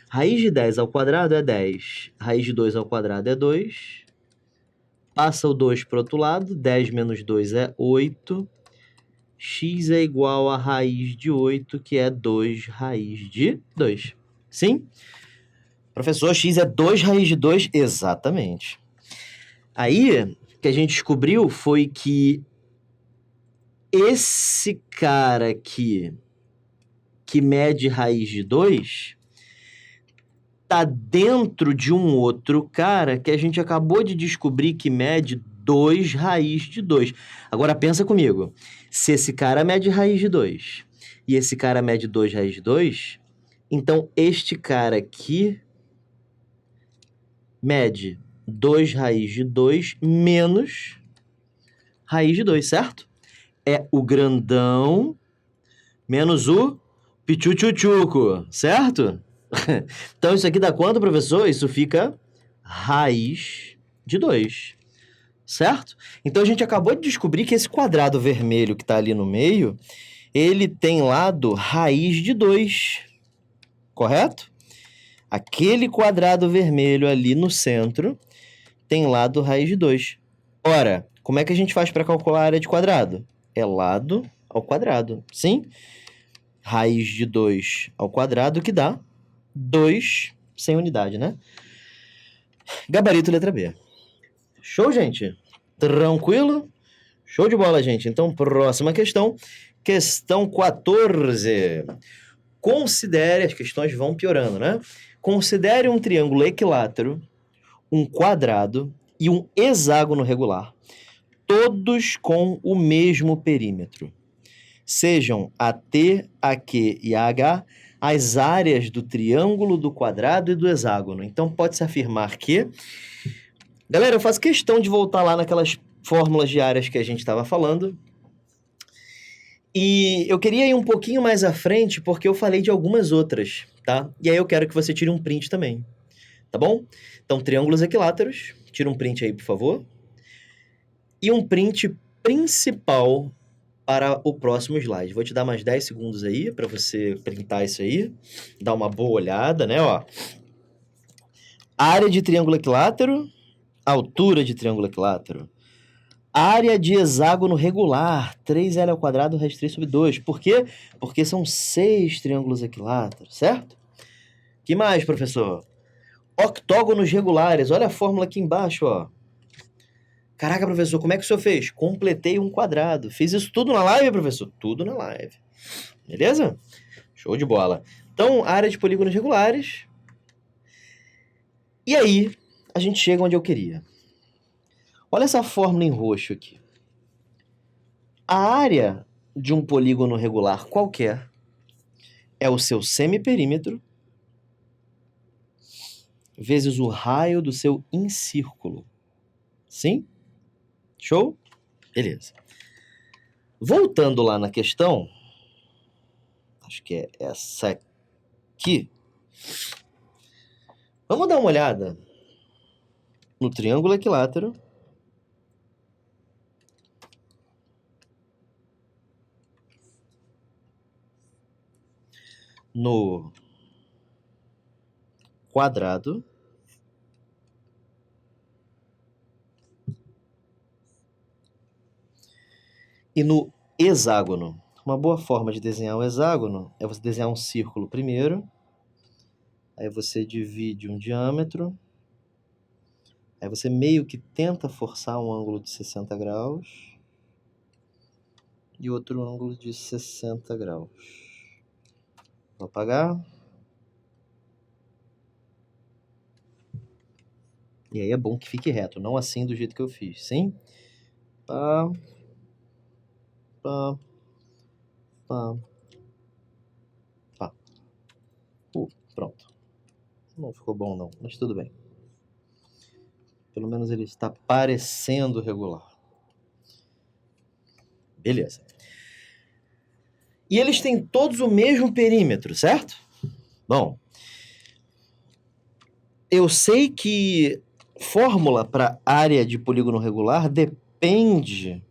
Raiz de 10 ao quadrado é 10. Raiz de 2 ao quadrado é 2. Passa o 2 para o outro lado. 10 menos 2 é 8. X é igual a raiz de 8, que é 2 raiz de 2. Sim? Professor, x é 2 raiz de 2? Exatamente. Aí, o que a gente descobriu foi que esse cara aqui, que mede raiz de 2, tá dentro de um outro cara que a gente acabou de descobrir que mede 2 raiz de 2. Agora pensa comigo. Se esse cara mede raiz de 2 e esse cara mede 2 raiz de 2, então este cara aqui mede 2 raiz de 2 menos raiz de 2, certo? É o grandão menos o pichuchuchuco, certo? Então isso aqui dá quanto, professor? Isso fica raiz de 2, certo? Então a gente acabou de descobrir que esse quadrado vermelho que está ali no meio, ele tem lado raiz de 2, correto? Aquele quadrado vermelho ali no centro tem lado raiz de 2. Ora, como é que a gente faz para calcular a área de quadrado? É lado ao quadrado, sim? Raiz de 2 ao quadrado, que dá 2 sem unidade, né? Gabarito letra B. Show, gente? Tranquilo? Show de bola, gente. Então, próxima questão. Questão 14. Considere, as questões vão piorando, né? Considere um triângulo equilátero, um quadrado e um hexágono regular, todos com o mesmo perímetro. Sejam AT, AQ e AH as áreas do triângulo, do quadrado e do hexágono. Então, pode-se afirmar que... Galera, eu faço questão de voltar lá naquelas fórmulas de áreas que a gente estava falando. E eu queria ir um pouquinho mais à frente, porque eu falei de algumas outras, tá? E aí eu quero que você tire um print também, tá bom? Então, triângulos equiláteros, tira um print aí, por favor. E um print principal para o próximo slide. Vou te dar mais 10 segundos aí para você printar isso aí, dar uma boa olhada, né, ó. Área de triângulo equilátero, altura de triângulo equilátero. Área de hexágono regular, 3L ao quadrado vezes 3 sobre 2. Por quê? Porque são 6 triângulos equiláteros, certo? Que mais, professor? Octógonos regulares. Olha a fórmula aqui embaixo, ó. Caraca, professor, como é que o senhor fez? Completei um quadrado. Fiz isso tudo na live, professor? Tudo na live. Beleza? Show de bola. Então, área de polígonos regulares. E aí, a gente chega onde eu queria. Olha essa fórmula em roxo aqui. A área de um polígono regular qualquer é o seu semiperímetro vezes o raio do seu incírculo. Sim? Show? Beleza. Voltando lá na questão, acho que é essa aqui. Vamos dar uma olhada no triângulo equilátero. No quadrado. E no hexágono. Uma boa forma de desenhar o hexágono é você desenhar um círculo primeiro. Aí você divide um diâmetro. Aí você meio que tenta forçar um ângulo de 60 graus. E outro ângulo de 60 graus. Vou apagar. E aí é bom que fique reto, não assim do jeito que eu fiz, sim? Pá. Pá. Pá. Pá. Pronto. Não ficou bom não, mas tudo bem. Pelo menos ele está parecendo regular. Beleza. E eles têm todos o mesmo perímetro, certo? Bom, eu sei que fórmula para área de polígono regular depende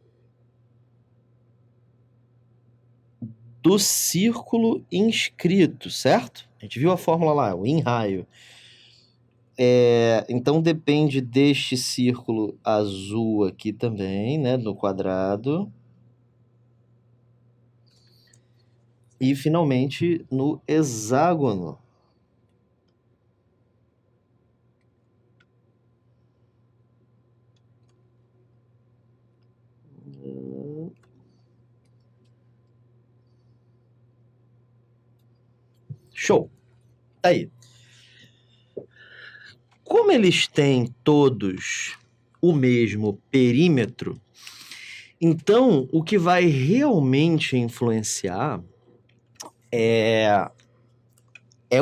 do círculo inscrito, certo? A gente viu a fórmula lá, o in raio. Então depende deste círculo azul aqui também, né, no quadrado. E finalmente no hexágono. Show. Tá aí. Como eles têm todos o mesmo perímetro, então o que vai realmente influenciar é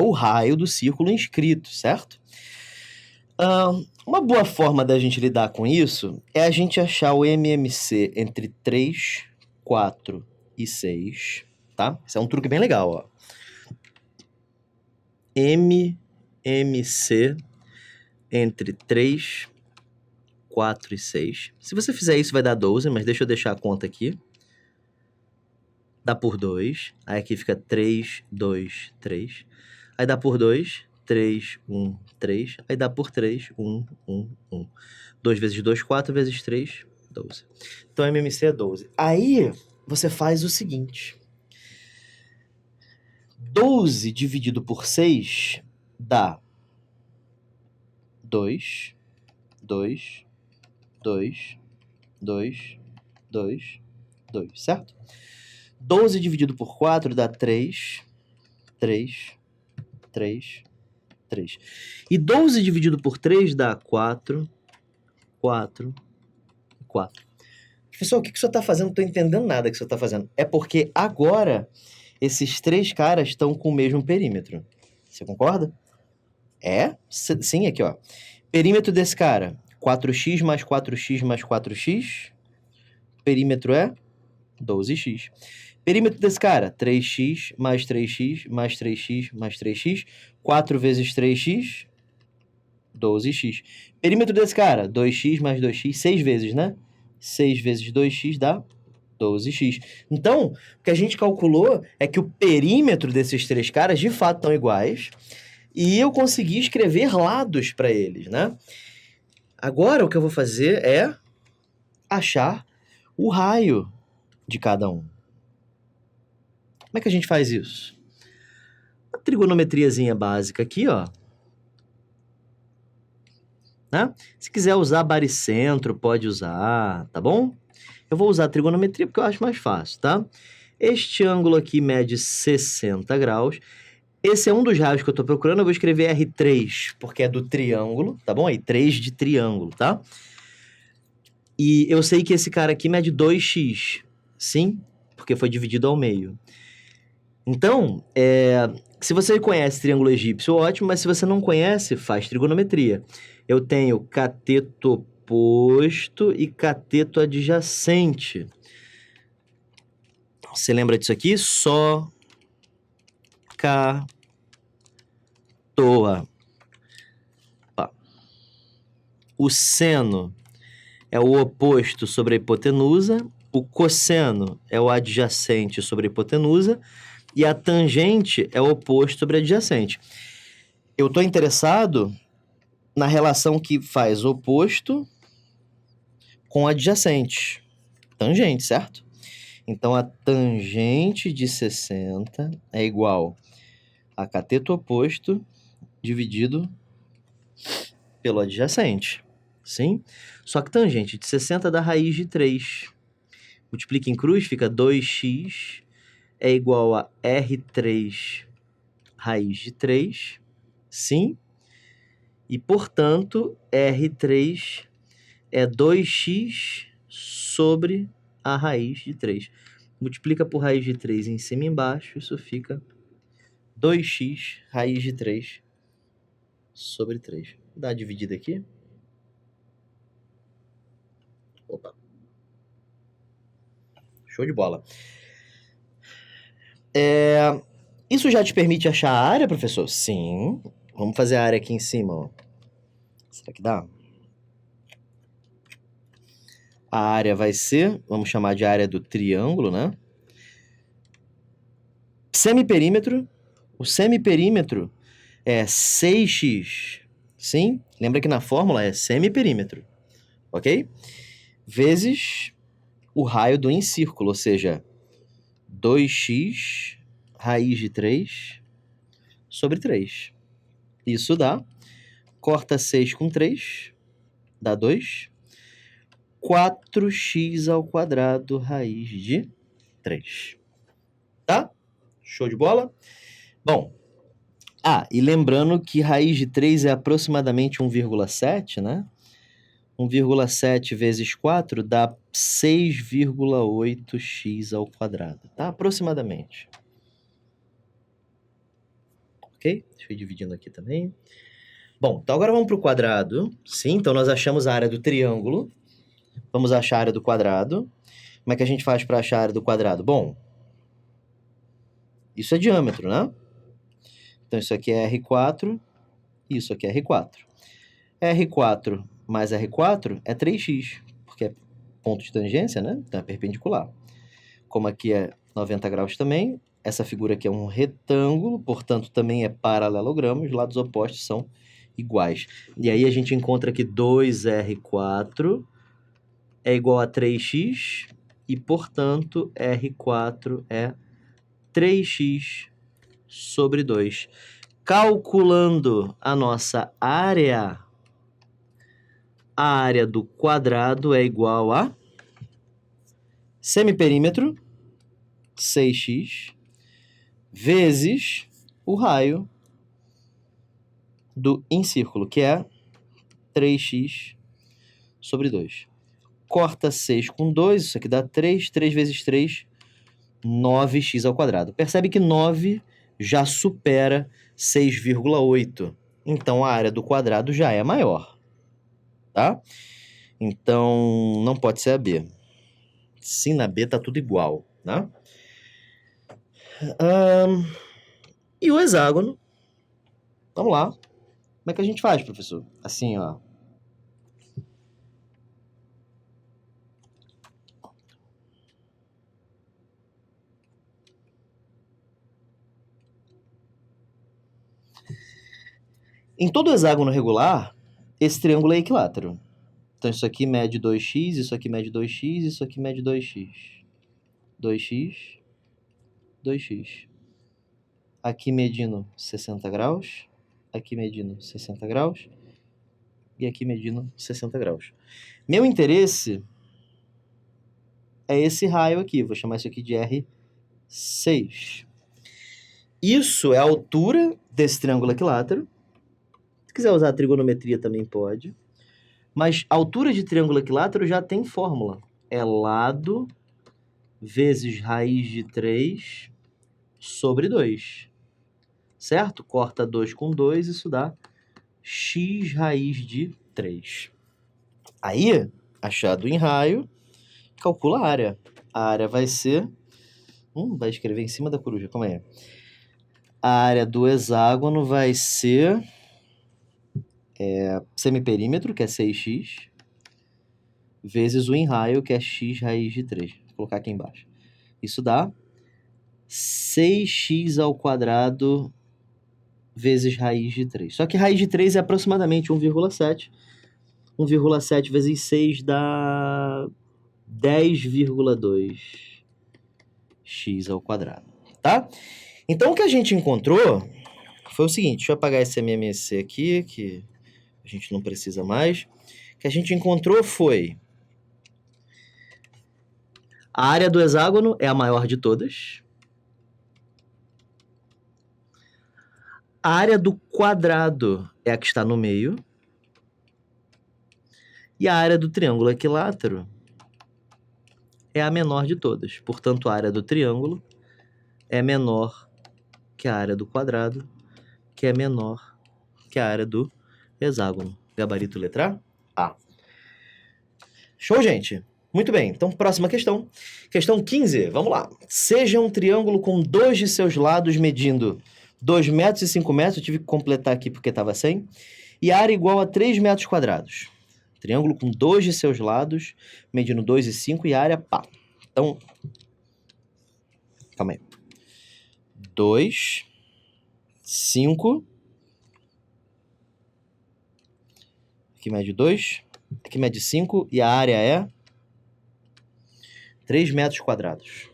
o raio do círculo inscrito, certo? Uma boa forma da gente lidar com isso é a gente achar o MMC entre 3, 4 e 6, tá? Isso é um truque bem legal, ó. MMC entre 3, 4 e 6. Se você fizer isso vai dar 12, mas deixa eu deixar a conta aqui. Dá por 2, aí aqui fica 3, 2, 3. Aí dá por 2, 3, 1, 3. Aí dá por 3, 1, 1, 1. 2 vezes 2, 4 vezes 3, 12. Então, MMC é 12. Aí, você faz o seguinte. 12 dividido por 6 dá 2, 2, 2, 2, 2, 2, certo? 12 dividido por 4 dá 3, 3, 3, 3. E 12 dividido por 3 dá 4, 4, 4. Professor, o que o senhor está fazendo? Não estou entendendo nada que o senhor está fazendo. É porque agora esses três caras estão com o mesmo perímetro. Você concorda? Sim, aqui, ó. Perímetro desse cara, 4x mais 4x mais 4x. Perímetro é 12x. Perímetro desse cara, 3x mais 3x mais 3x mais 3x. 4 vezes 3x, 12x. Perímetro desse cara, 2x mais 2x, 6 vezes, né? 6 vezes 2x dá 12x. Então, o que a gente calculou é que o perímetro desses três caras, de fato, estão iguais. E eu consegui escrever lados para eles, né? Agora, o que eu vou fazer é achar o raio de cada um. Como é que a gente faz isso? Uma trigonometriazinha básica aqui, ó. Né? Se quiser usar baricentro, pode usar, tá bom? Eu vou usar a trigonometria porque eu acho mais fácil, tá? Este ângulo aqui mede 60 graus. Esse é um dos raios que eu estou procurando. Eu vou escrever R3, porque é do triângulo, tá bom? Aí, 3 de triângulo, tá? E eu sei que esse cara aqui mede 2x, sim? Porque foi dividido ao meio. Então, se você conhece triângulo egípcio, ótimo, mas se você não conhece, faz trigonometria. Eu tenho cateto oposto e cateto adjacente. Você lembra disso aqui? Só, cá, toa. O seno é o oposto sobre a hipotenusa, o cosseno é o adjacente sobre a hipotenusa e a tangente é o oposto sobre a adjacente. Eu estou interessado na relação que faz oposto com adjacente. Tangente, certo? Então, a tangente de 60 é igual a cateto oposto dividido pelo adjacente. Sim? Só que tangente de 60 dá raiz de 3. Multiplica em cruz, fica 2x é igual a R3 raiz de 3. Sim? E, portanto, R3 é 2x sobre a raiz de 3. Multiplica por raiz de 3 em cima e embaixo, isso fica 2x raiz de 3 sobre 3. Dá a dividida aqui. Opa. Show de bola. Isso já te permite achar a área, professor? Sim. Vamos fazer a área aqui em cima, ó. Será que dá? A área vai ser, vamos chamar de área do triângulo, né? Semiperímetro. O semiperímetro é 6x. Sim? Lembra que na fórmula é semiperímetro. Ok? Vezes o raio do incírculo, ou seja, 2x raiz de 3 sobre 3. Isso dá, corta 6 com 3, dá 2. 4x ao quadrado raiz de 3. Tá? Show de bola? Bom, e lembrando que raiz de 3 é aproximadamente 1,7, né? 1,7 vezes 4 dá 6,8x ao quadrado, tá? Aproximadamente. Ok? Deixa eu ir dividindo aqui também. Bom, então agora vamos para o quadrado. Sim, então nós achamos a área do triângulo. Vamos achar a área do quadrado. Como é que a gente faz para achar a área do quadrado? Bom, isso é diâmetro, né? Então isso aqui é R4, isso aqui é R4. R4 mais R4 é 3x, porque é ponto de tangência, né? Então é perpendicular. Como aqui é 90 graus também, essa figura aqui é um retângulo, portanto também é paralelogramo, os lados opostos são iguais. E aí a gente encontra que 2R4 é igual a 3x e, portanto, R4 é 3x sobre 2. Calculando a nossa área, a área do quadrado é igual a semiperímetro, 6x, vezes o raio do incírculo, que é 3x sobre 2. Corta 6 com 2, isso aqui dá 3. 3 vezes 3, 9x ao quadrado. Percebe que 9 já supera 6,8. Então, a área do quadrado já é maior. Tá? Então, não pode ser a B. Sim, na B tá tudo igual, né? E o hexágono? Vamos lá. Como é que a gente faz, professor? Assim, ó. Em todo hexágono regular, esse triângulo é equilátero. Então, isso aqui mede 2x, isso aqui mede 2x, isso aqui mede 2x. 2x, 2x. Aqui medindo 60 graus, aqui medindo 60 graus e aqui medindo 60 graus. Meu interesse é esse raio aqui, vou chamar isso aqui de R6. Isso é a altura desse triângulo equilátero. Se quiser usar a trigonometria também pode. Mas a altura de triângulo equilátero já tem fórmula. É lado vezes raiz de 3 sobre 2. Certo? Corta 2 com 2, isso dá x raiz de 3. Aí, achado em raio, calcula a área. A área vai ser... vai escrever em cima da coruja, calma aí. A área do hexágono vai ser semiperímetro, que é 6x, vezes o em raio, que é x raiz de 3. Vou colocar aqui embaixo. Isso dá 6x ao quadrado vezes raiz de 3. Só que raiz de 3 é aproximadamente 1,7. 1,7 vezes 6 dá 10,2 x ao quadrado, tá? Então, o que a gente encontrou foi o seguinte, deixa eu apagar esse MMC aqui, que a gente não precisa mais. O que a gente encontrou foi a área do hexágono é a maior de todas. A área do quadrado é a que está no meio. E a área do triângulo equilátero é a menor de todas. Portanto, a área do triângulo é menor que a área do quadrado, que é menor que a área do hexágono. Gabarito letra A. Show, gente? Muito bem. Então, próxima questão. Questão 15. Vamos lá. Seja um triângulo com 2 de seus lados medindo 2 metros e 5 metros. Eu tive que completar aqui porque estava sem. E a área igual a 3 metros quadrados. Triângulo com 2 de seus lados, medindo 2 e 5, e a área pá. Então, calma aí. 2, 5. Aqui mede 2. Aqui mede 5. E a área é 3 metros quadrados.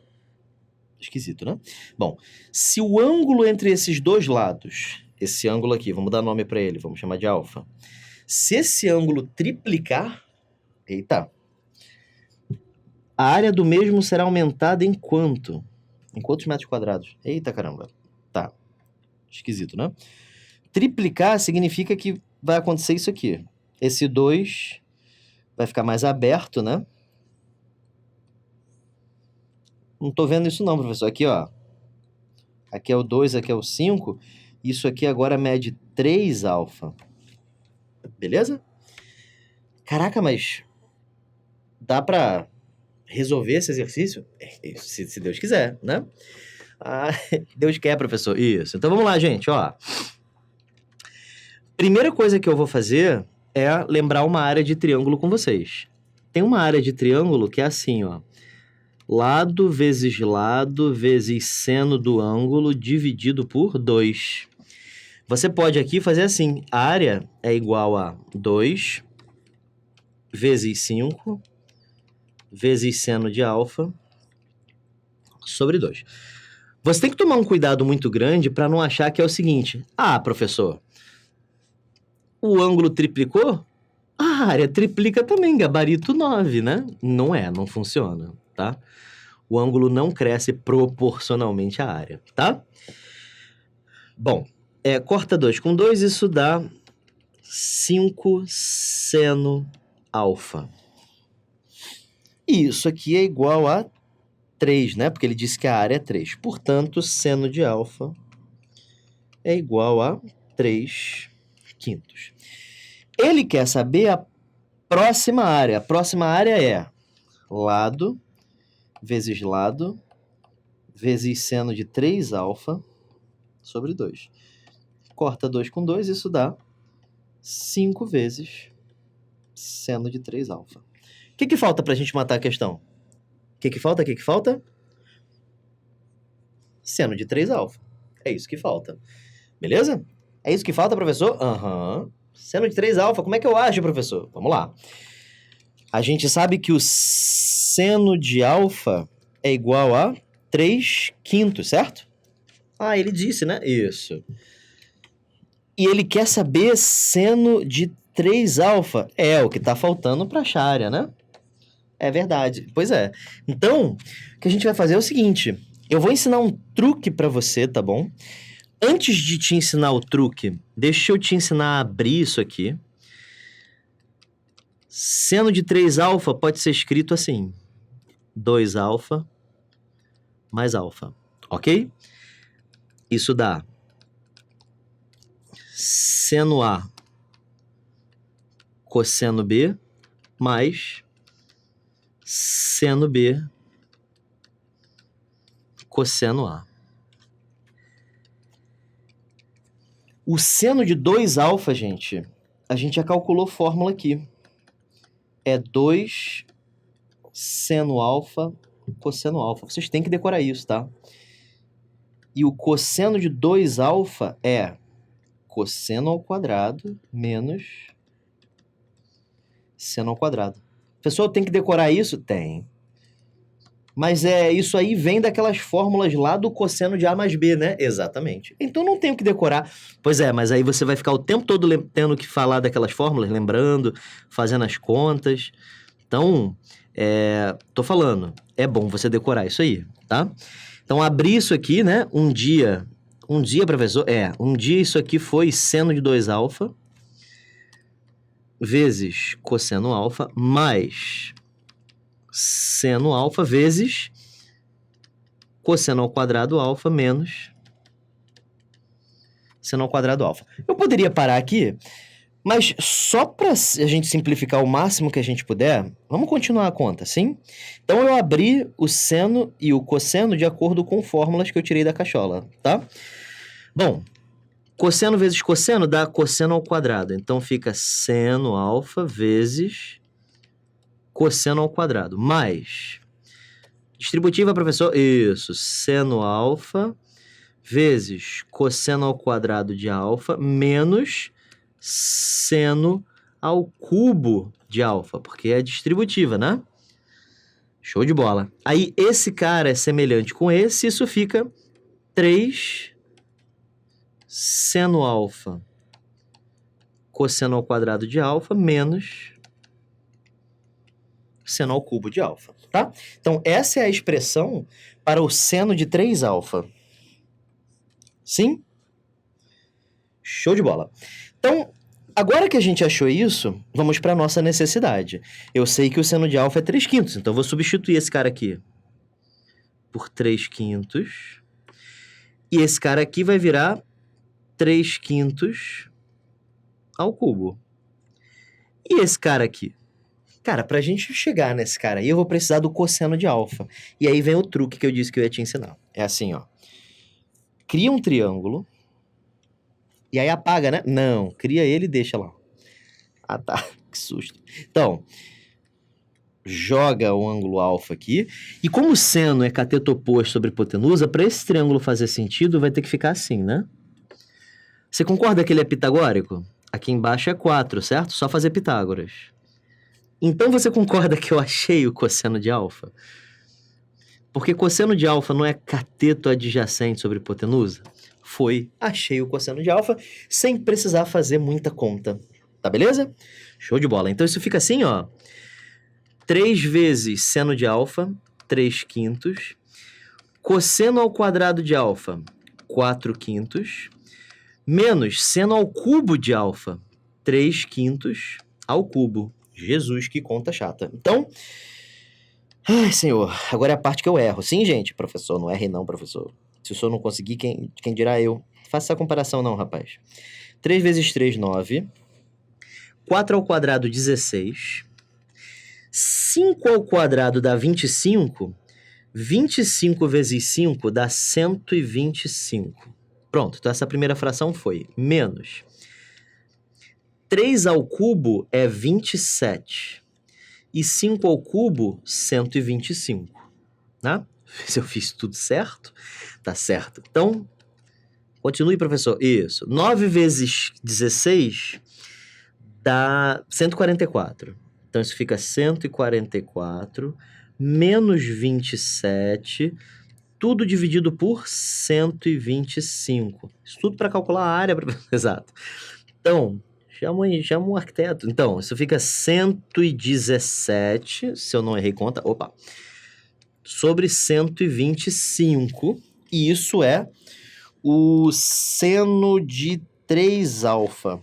Esquisito, né? Bom, se o ângulo entre esses dois lados, esse ângulo aqui, vamos dar nome para ele, vamos chamar de alfa. Se esse ângulo triplicar, eita, a área do mesmo será aumentada em quanto? Em quantos metros quadrados? Eita, caramba. Tá. Esquisito, né? Triplicar significa que vai acontecer isso aqui. Esse 2 vai ficar mais aberto, né? Não tô vendo isso não, professor. Aqui, ó. Aqui é o 2, aqui é o 5. Isso aqui agora mede 3 alfa. Beleza? Caraca, mas dá pra resolver esse exercício? Se Deus quiser, né? Ah, Deus quer, professor. Isso. Então vamos lá, gente, ó. Primeira coisa que eu vou fazer é lembrar uma área de triângulo com vocês. Tem uma área de triângulo que é assim, ó. Lado vezes seno do ângulo dividido por 2. Você pode aqui fazer assim. A área é igual a 2 vezes 5 vezes seno de alfa sobre 2. Você tem que tomar um cuidado muito grande para não achar que é o seguinte. Ah, professor, o ângulo triplicou? A área triplica também, gabarito 9, né? Não é, não funciona, tá? O ângulo não cresce proporcionalmente à área, tá? Bom, corta 2 com 2, isso dá 5 seno alfa. E isso aqui é igual a 3, né? Porque ele disse que a área é 3. Portanto, seno de alfa é igual a 3 quintos. Ele quer saber a próxima área. A próxima área é lado vezes seno de 3 alfa sobre 2. Corta 2 com 2, isso dá 5 vezes seno de 3 alfa. O que falta para a gente matar a questão? O que falta? Seno de 3 alfa. É isso que falta. Beleza? É isso que falta, professor? Aham. Seno de 3 alfa, como é que eu acho, professor? Vamos lá. A gente sabe que o seno de alfa é igual a 3 quintos, certo? Ah, ele disse, né? Isso. E ele quer saber seno de 3 alfa. É o que está faltando para achar a área, né? É verdade. Pois é. Então, o que a gente vai fazer é o seguinte. Eu vou ensinar um truque para você, tá bom? Antes de te ensinar o truque, deixa eu te ensinar a abrir isso aqui. Seno de 3 alfa pode ser escrito assim. 2 alfa mais alfa. Ok? Isso dá seno A cosseno B mais seno B cosseno A. O seno de 2α, gente, a gente já calculou fórmula aqui. É 2 seno alfa cosseno alfa. Vocês têm que decorar isso, tá? E o cosseno de 2α é cosseno ao quadrado menos seno ao quadrado. Pessoal, tem que decorar isso? Tem. Mas isso aí vem daquelas fórmulas lá do cosseno de A mais B, né? Exatamente. Então não tenho que decorar. Pois é, mas aí você vai ficar o tempo todo tendo que falar daquelas fórmulas, lembrando, fazendo as contas. Então, tô falando, é bom você decorar isso aí, tá? Então, abrir isso aqui, né? Um dia, professor, um dia isso aqui foi seno de 2α vezes cosseno alfa mais seno alfa vezes cosseno ao quadrado alfa menos seno ao quadrado alfa. Eu poderia parar aqui, mas só para a gente simplificar o máximo que a gente puder, vamos continuar a conta, sim? Então, eu abri o seno e o cosseno de acordo com fórmulas que eu tirei da cachola, tá? Bom, cosseno vezes cosseno dá cosseno ao quadrado. Então, fica seno alfa vezes cosseno ao quadrado. Mais, distributiva, professor? Isso, seno alfa vezes cosseno ao quadrado de alfa menos seno ao cubo de alfa, porque é distributiva, né? Show de bola. Aí, esse cara é semelhante com esse, isso fica 3 seno alfa cosseno ao quadrado de alfa menos seno ao cubo de alfa, tá? Então, essa é a expressão para o seno de 3α. Sim? Show de bola. Então, agora que a gente achou isso, vamos para a nossa necessidade. Eu sei que o seno de alfa é 3/5, então eu vou substituir esse cara aqui por 3/5. E esse cara aqui vai virar 3/5 ao cubo. E esse cara aqui? Cara, pra gente chegar nesse cara aí, eu vou precisar do cosseno de alfa. E aí vem o truque que eu disse que eu ia te ensinar. É assim, ó. Cria um triângulo. E aí apaga, né? Não, cria ele e deixa lá. Ah, tá. Que susto. Então, joga o ângulo alfa aqui. E como o seno é cateto oposto sobre hipotenusa, para esse triângulo fazer sentido, vai ter que ficar assim, né? Você concorda que ele é pitagórico? Aqui embaixo é 4, certo? Só fazer Pitágoras. Então você concorda que eu achei o cosseno de alfa? Porque cosseno de alfa não é cateto adjacente sobre hipotenusa? Achei o cosseno de alfa sem precisar fazer muita conta. Tá beleza? Show de bola. Então isso fica assim, ó. 3 vezes seno de alfa, 3/5. Cosseno ao quadrado de alfa, 4/5. Menos seno ao cubo de alfa, 3/5 ao cubo. Jesus, que conta chata. Então, ai, senhor, agora é a parte que eu erro. Sim, gente, professor, não erre não, professor. Se o senhor não conseguir, quem dirá eu? Faça essa comparação não, rapaz. 3 vezes 3, 9. 4 ao quadrado, 16. 5 ao quadrado dá 25. 25 vezes 5 dá 125. Pronto, então essa primeira fração foi menos 3 ao cubo é 27. E 5 ao cubo, 125. Né? Se eu fiz tudo certo, tá certo. Então, continue, professor. Isso. 9 vezes 16 dá 144. Então, isso fica 144 menos 27, tudo dividido por 125. Isso tudo para calcular a área. Exato. Então, chama um arquiteto. Então, isso fica 117, se eu não errei conta, sobre 125. E isso é o seno de 3α.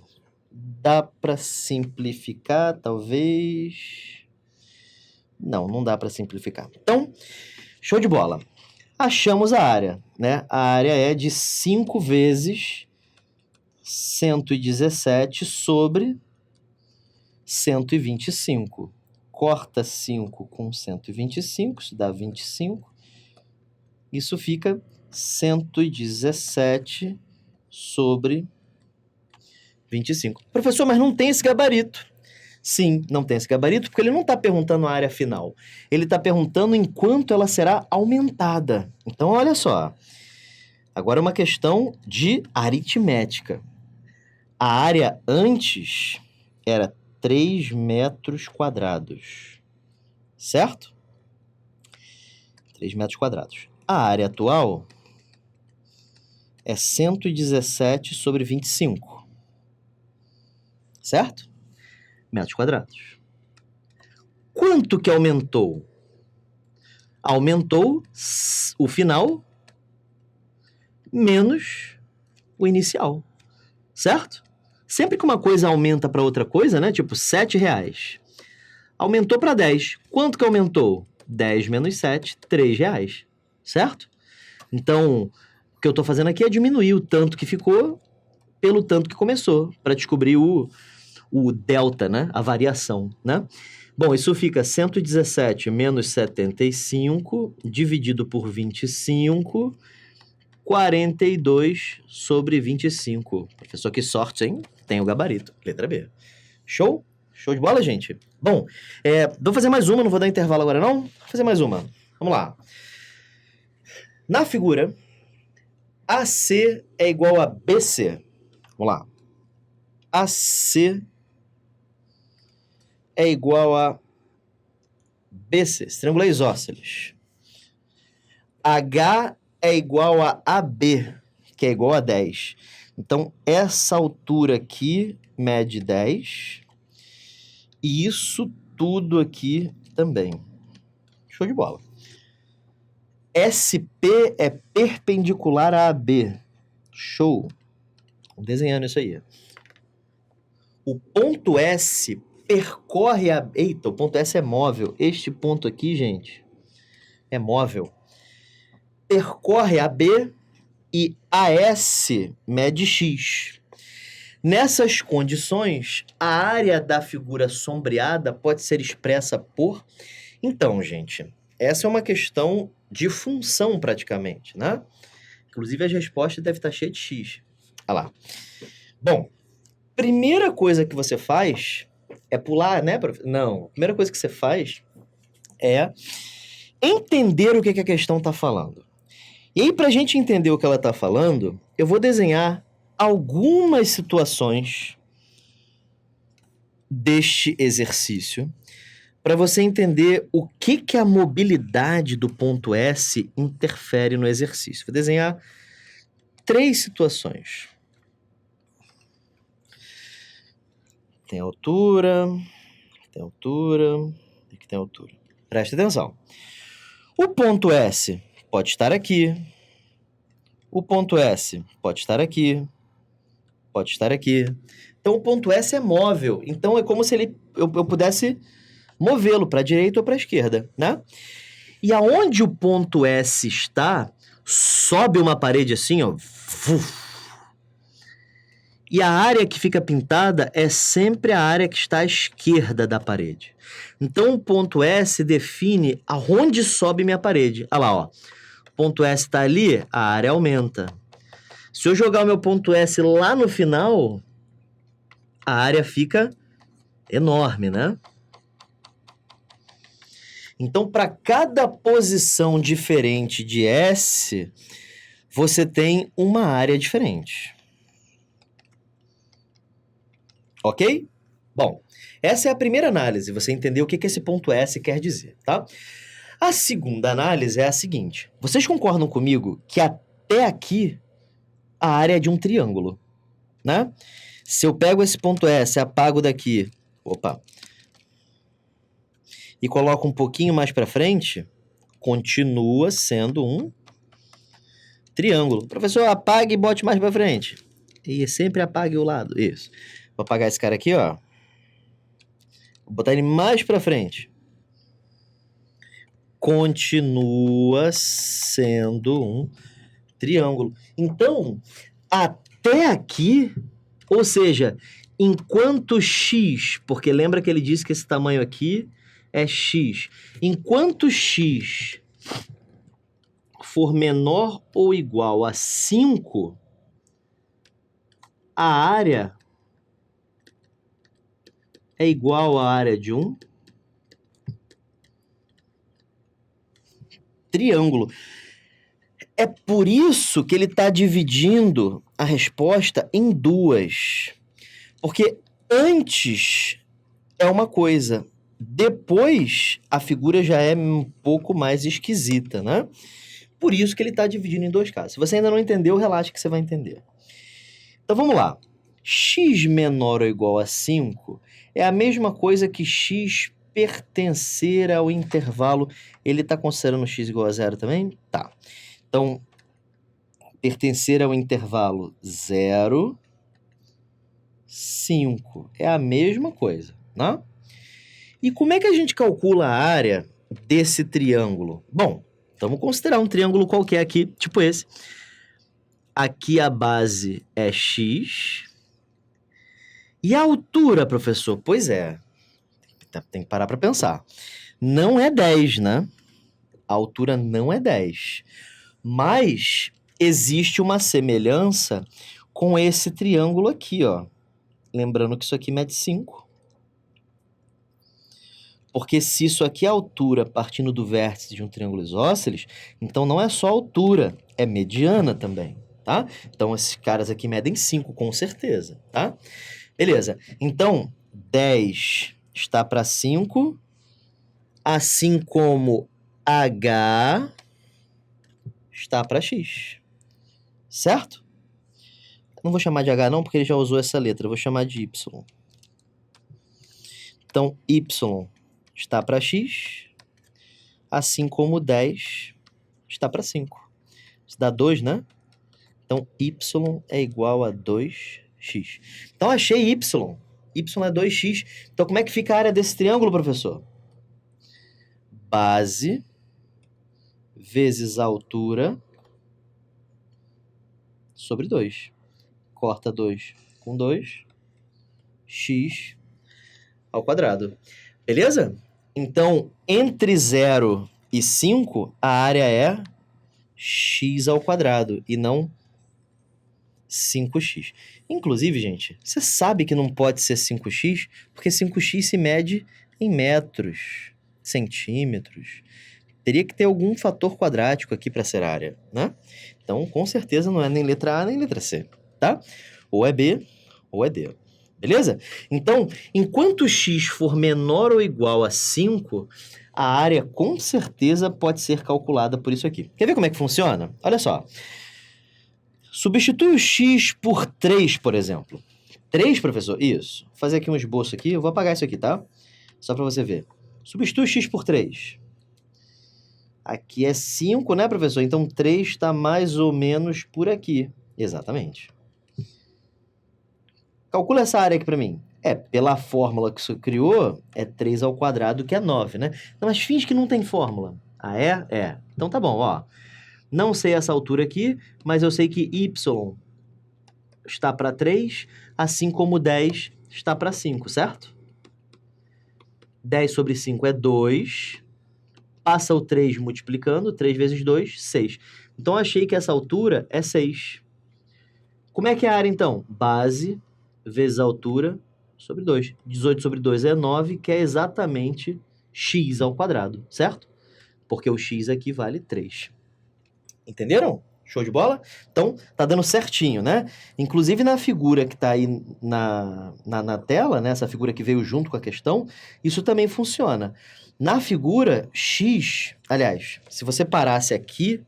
Dá para simplificar, talvez? Não dá para simplificar. Então, show de bola. Achamos a área, né? A área é de 5 vezes 117 sobre 125. Corta 5 com 125, isso dá 25. Isso fica 117 sobre 25. Professor, mas não tem esse gabarito. Sim, não tem esse gabarito, porque ele não está perguntando a área final. Ele está perguntando em quanto ela será aumentada. Então, olha só. Agora uma questão de aritmética. A área antes era 3 metros quadrados. Certo? 3 metros quadrados. A área atual é 117 sobre 25. Certo? Metros quadrados. Quanto que aumentou? Aumentou o final menos o inicial. Certo? Sempre que uma coisa aumenta para outra coisa, né? Tipo, R$7. Aumentou para 10. Quanto que aumentou? 10 menos 7, R$3. Certo? Então, o que eu estou fazendo aqui é diminuir o tanto que ficou pelo tanto que começou, para descobrir o delta, né? A variação, né? Bom, isso fica 117 menos 75 dividido por 25, 42 sobre 25. Professor, que sorte, hein? Tem o gabarito. Letra B. Show? Show de bola, gente? Bom, vou fazer mais uma, não vou dar intervalo agora não? Vou fazer mais uma. Vamos lá. Na figura, AC é igual a BC. Vamos lá. AC é igual a BC, esse triângulo é isósceles. H é igual a AB, que é igual a 10. Então, essa altura aqui mede 10. E isso tudo aqui também. Show de bola. SP é perpendicular a AB. Show. Vamos desenhando isso aí. O ponto S percorre a... Eita, o ponto S é móvel. Este ponto aqui, gente, é móvel. Percorre a B e AS mede X. Nessas condições, a área da figura sombreada pode ser expressa por... Então, gente, essa é uma questão de função praticamente, né? Inclusive, as respostas devem estar cheias de X. Olha lá. Bom, primeira coisa que você faz é pular, né? Não, a primeira coisa que você faz é entender o que a questão está falando. E aí, para a gente entender o que ela está falando, eu vou desenhar algumas situações deste exercício para você entender o que a mobilidade do ponto S interfere no exercício. Vou desenhar 3 situações. Tem altura, aqui tem altura. Preste atenção. O ponto S pode estar aqui. O ponto S pode estar aqui. Pode estar aqui. Então, o ponto S é móvel. Então, é como se eu pudesse movê-lo para a direita ou para a esquerda, né? E aonde o ponto S está, sobe uma parede assim, ó. E a área que fica pintada é sempre a área que está à esquerda da parede. Então, o ponto S define aonde sobe minha parede. Olha lá, ó. O ponto S está ali, a área aumenta. Se eu jogar o meu ponto S lá no final, a área fica enorme, né? Então, para cada posição diferente de S, você tem uma área diferente. Ok? Bom, essa é a primeira análise, você entendeu o que esse ponto S quer dizer, tá? A segunda análise é a seguinte. Vocês concordam comigo que até aqui a área é de um triângulo, né? Se eu pego esse ponto S, apago daqui, e coloco um pouquinho mais para frente, continua sendo um triângulo. Professor, apague e bote mais para frente. E sempre apague o lado, isso. Vou apagar esse cara aqui, ó. Vou botar ele mais para frente. continua sendo um triângulo. Então, até aqui, ou seja, enquanto x, porque lembra que ele disse que esse tamanho aqui é x, enquanto x for menor ou igual a 5, a área é igual à área de um triângulo. É por isso que ele está dividindo a resposta em duas. Porque antes é uma coisa, depois a figura já é um pouco mais esquisita, né? Por isso que ele está dividindo em dois casos. Se você ainda não entendeu, relaxa que você vai entender. Então vamos lá. X menor ou igual a 5 é a mesma coisa que x pertencer ao intervalo. Ele está considerando x igual a 0 também? Tá. Então, pertencer ao intervalo 0, 5. É a mesma coisa, né? E como é que a gente calcula a área desse triângulo? Bom, vamos considerar um triângulo qualquer aqui, tipo esse. Aqui a base é x. E a altura, professor? Pois é, tem que parar para pensar. Não é 10, né? A altura não é 10. Mas existe uma semelhança com esse triângulo aqui, ó. Lembrando que isso aqui mede 5. Porque se isso aqui é a altura partindo do vértice de um triângulo isósceles, então não é só altura, é mediana também, tá? Então esses caras aqui medem 5, com certeza, tá? Beleza. Então, 10 está para 5, assim como H está para X. Certo? Não vou chamar de H não, porque ele já usou essa letra. Eu vou chamar de Y. Então, Y está para X, assim como 10 está para 5. Isso dá 2, né? Então, Y é igual a 2x. Então, achei Y. Y é 2x. Então, como é que fica a área desse triângulo, professor? Base vezes a altura sobre 2. Corta 2 com 2. X ao quadrado. Beleza? Então, entre 0 e 5, a área é x ao quadrado e não 5x. Inclusive, gente, você sabe que não pode ser 5x, porque 5x se mede em metros, centímetros. Teria que ter algum fator quadrático aqui para ser área, né? Então, com certeza não é nem letra A nem letra C, tá? Ou é B ou é D. Beleza? Então, enquanto x for menor ou igual a 5, a área com certeza pode ser calculada por isso aqui. Quer ver como é que funciona? Olha só. Substitui o x por 3, por exemplo. 3, professor? Isso. Vou fazer aqui um esboço aqui. Eu vou apagar isso aqui, tá? Só para você ver. Substitui o x por 3. Aqui é 5, né, professor? Então, 3 está mais ou menos por aqui. Exatamente. Calcula essa área aqui para mim. Pela fórmula que você criou, é 3 ao quadrado, que é 9, né? Não, mas finge que não tem fórmula. Ah, é? É. Então tá bom, ó. Não sei essa altura aqui, mas eu sei que y está para 3, assim como 10 está para 5, certo? 10 sobre 5 é 2. Passa o 3 multiplicando, 3 vezes 2, 6. Então, achei que essa altura é 6. Como é que é a área, então? Base vezes a altura sobre 2. 18 sobre 2 é 9, que é exatamente x ao quadrado, certo? Porque o x aqui vale 3. Entenderam? Show de bola? Então, tá dando certinho, né? Inclusive na figura que tá aí na tela, né? Essa figura que veio junto com a questão, isso também funciona. Na figura, x... Aliás, se você parasse aqui,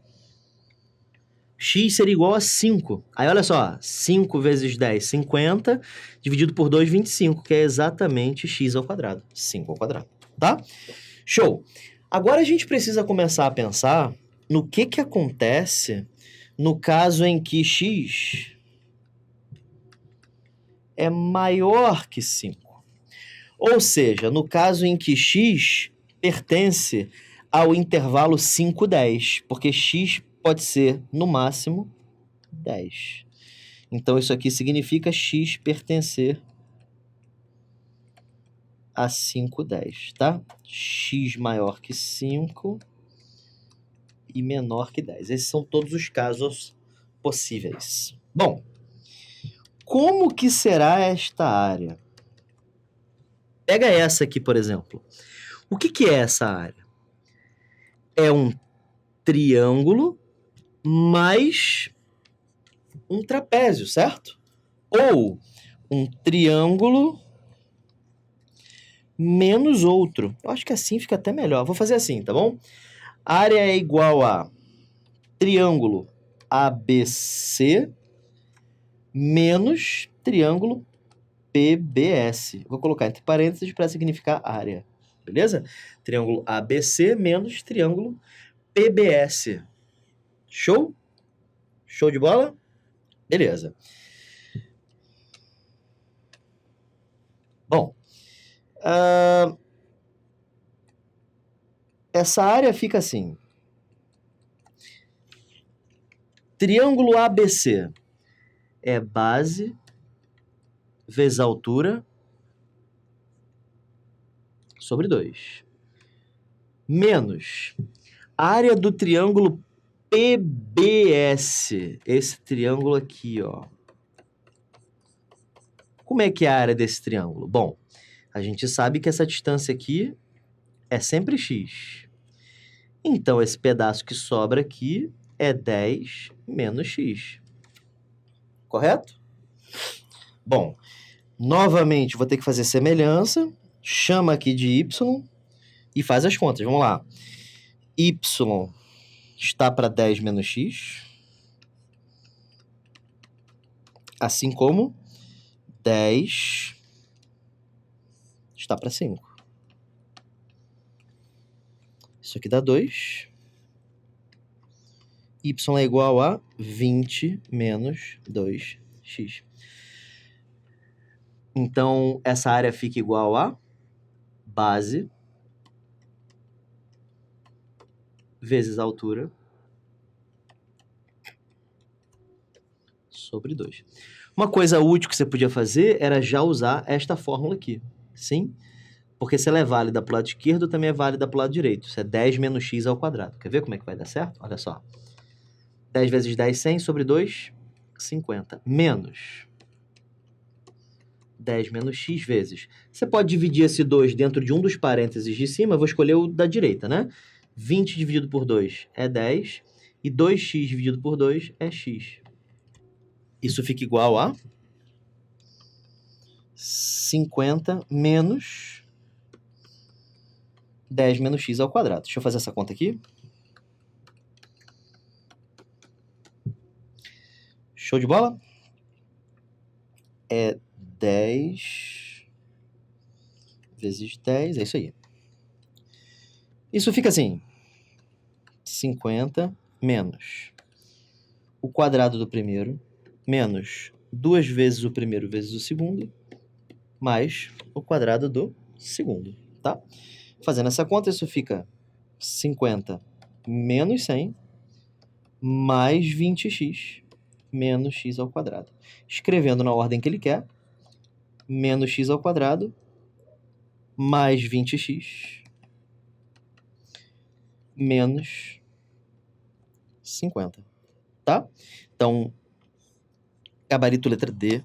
x seria igual a 5. Aí, olha só, 5 vezes 10, 50, dividido por 2, 25, que é exatamente x ao quadrado. 5 ao quadrado, tá? Show! Agora a gente precisa começar a pensar no que acontece no caso em que x é maior que 5. Ou seja, no caso em que x pertence ao intervalo 5, 10, porque x pode ser, no máximo, 10. Então, isso aqui significa x pertencer a 5, 10, tá? X maior que 5 e menor que 10. Esses são todos os casos possíveis. Bom, como que será esta área? Pega essa aqui, por exemplo. O que é essa área? É um triângulo mais um trapézio, certo? Ou um triângulo menos outro. Eu acho que assim fica até melhor. Vou fazer assim, tá bom? A área é igual a triângulo ABC menos triângulo PBS. Vou colocar entre parênteses para significar área. Beleza? Triângulo ABC menos triângulo PBS. Show? Show de bola? Beleza. Bom, essa área fica assim. Triângulo ABC é base vezes altura sobre 2. Menos a área do triângulo PBS. Esse triângulo aqui, ó. Como é que é a área desse triângulo? Bom, a gente sabe que essa distância aqui é sempre x. Então, esse pedaço que sobra aqui é 10 menos x. Correto? Bom, novamente vou ter que fazer semelhança. Chama aqui de y e faz as contas. Vamos lá. Y está para 10 menos x. Assim como 10 está para 5. Isso aqui dá 2. Y é igual a 20 menos 2x. Então, essa área fica igual a base vezes altura sobre 2. Uma coisa útil que você podia fazer era já usar esta fórmula aqui, sim? Porque se ela é válida para o lado esquerdo, também é válida para o lado direito. Isso é 10 menos x ao quadrado. Quer ver como é que vai dar certo? Olha só. 10 vezes 10, 100 sobre 2, 50. Menos 10 menos x vezes. Você pode dividir esse 2 dentro de um dos parênteses de cima. Eu vou escolher o da direita, né? 20 dividido por 2 é 10. E 2x dividido por 2 é x. Isso fica igual a 50 menos 10 menos x ao quadrado. Deixa eu fazer essa conta aqui. Show de bola? É 10 vezes 10, é isso aí. Isso fica assim. 50 menos o quadrado do primeiro, menos 2 vezes o primeiro vezes o segundo, mais o quadrado do segundo, tá? Fazendo essa conta, isso fica 50 menos 100 mais 20x menos x ao quadrado. Escrevendo na ordem que ele quer, menos x ao quadrado mais 20x menos 50, tá? Então, gabarito letra D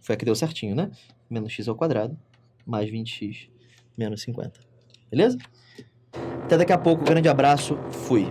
foi a que deu certinho, né? Menos x ao quadrado mais 20x menos 50. Beleza? Até daqui a pouco, grande abraço, fui!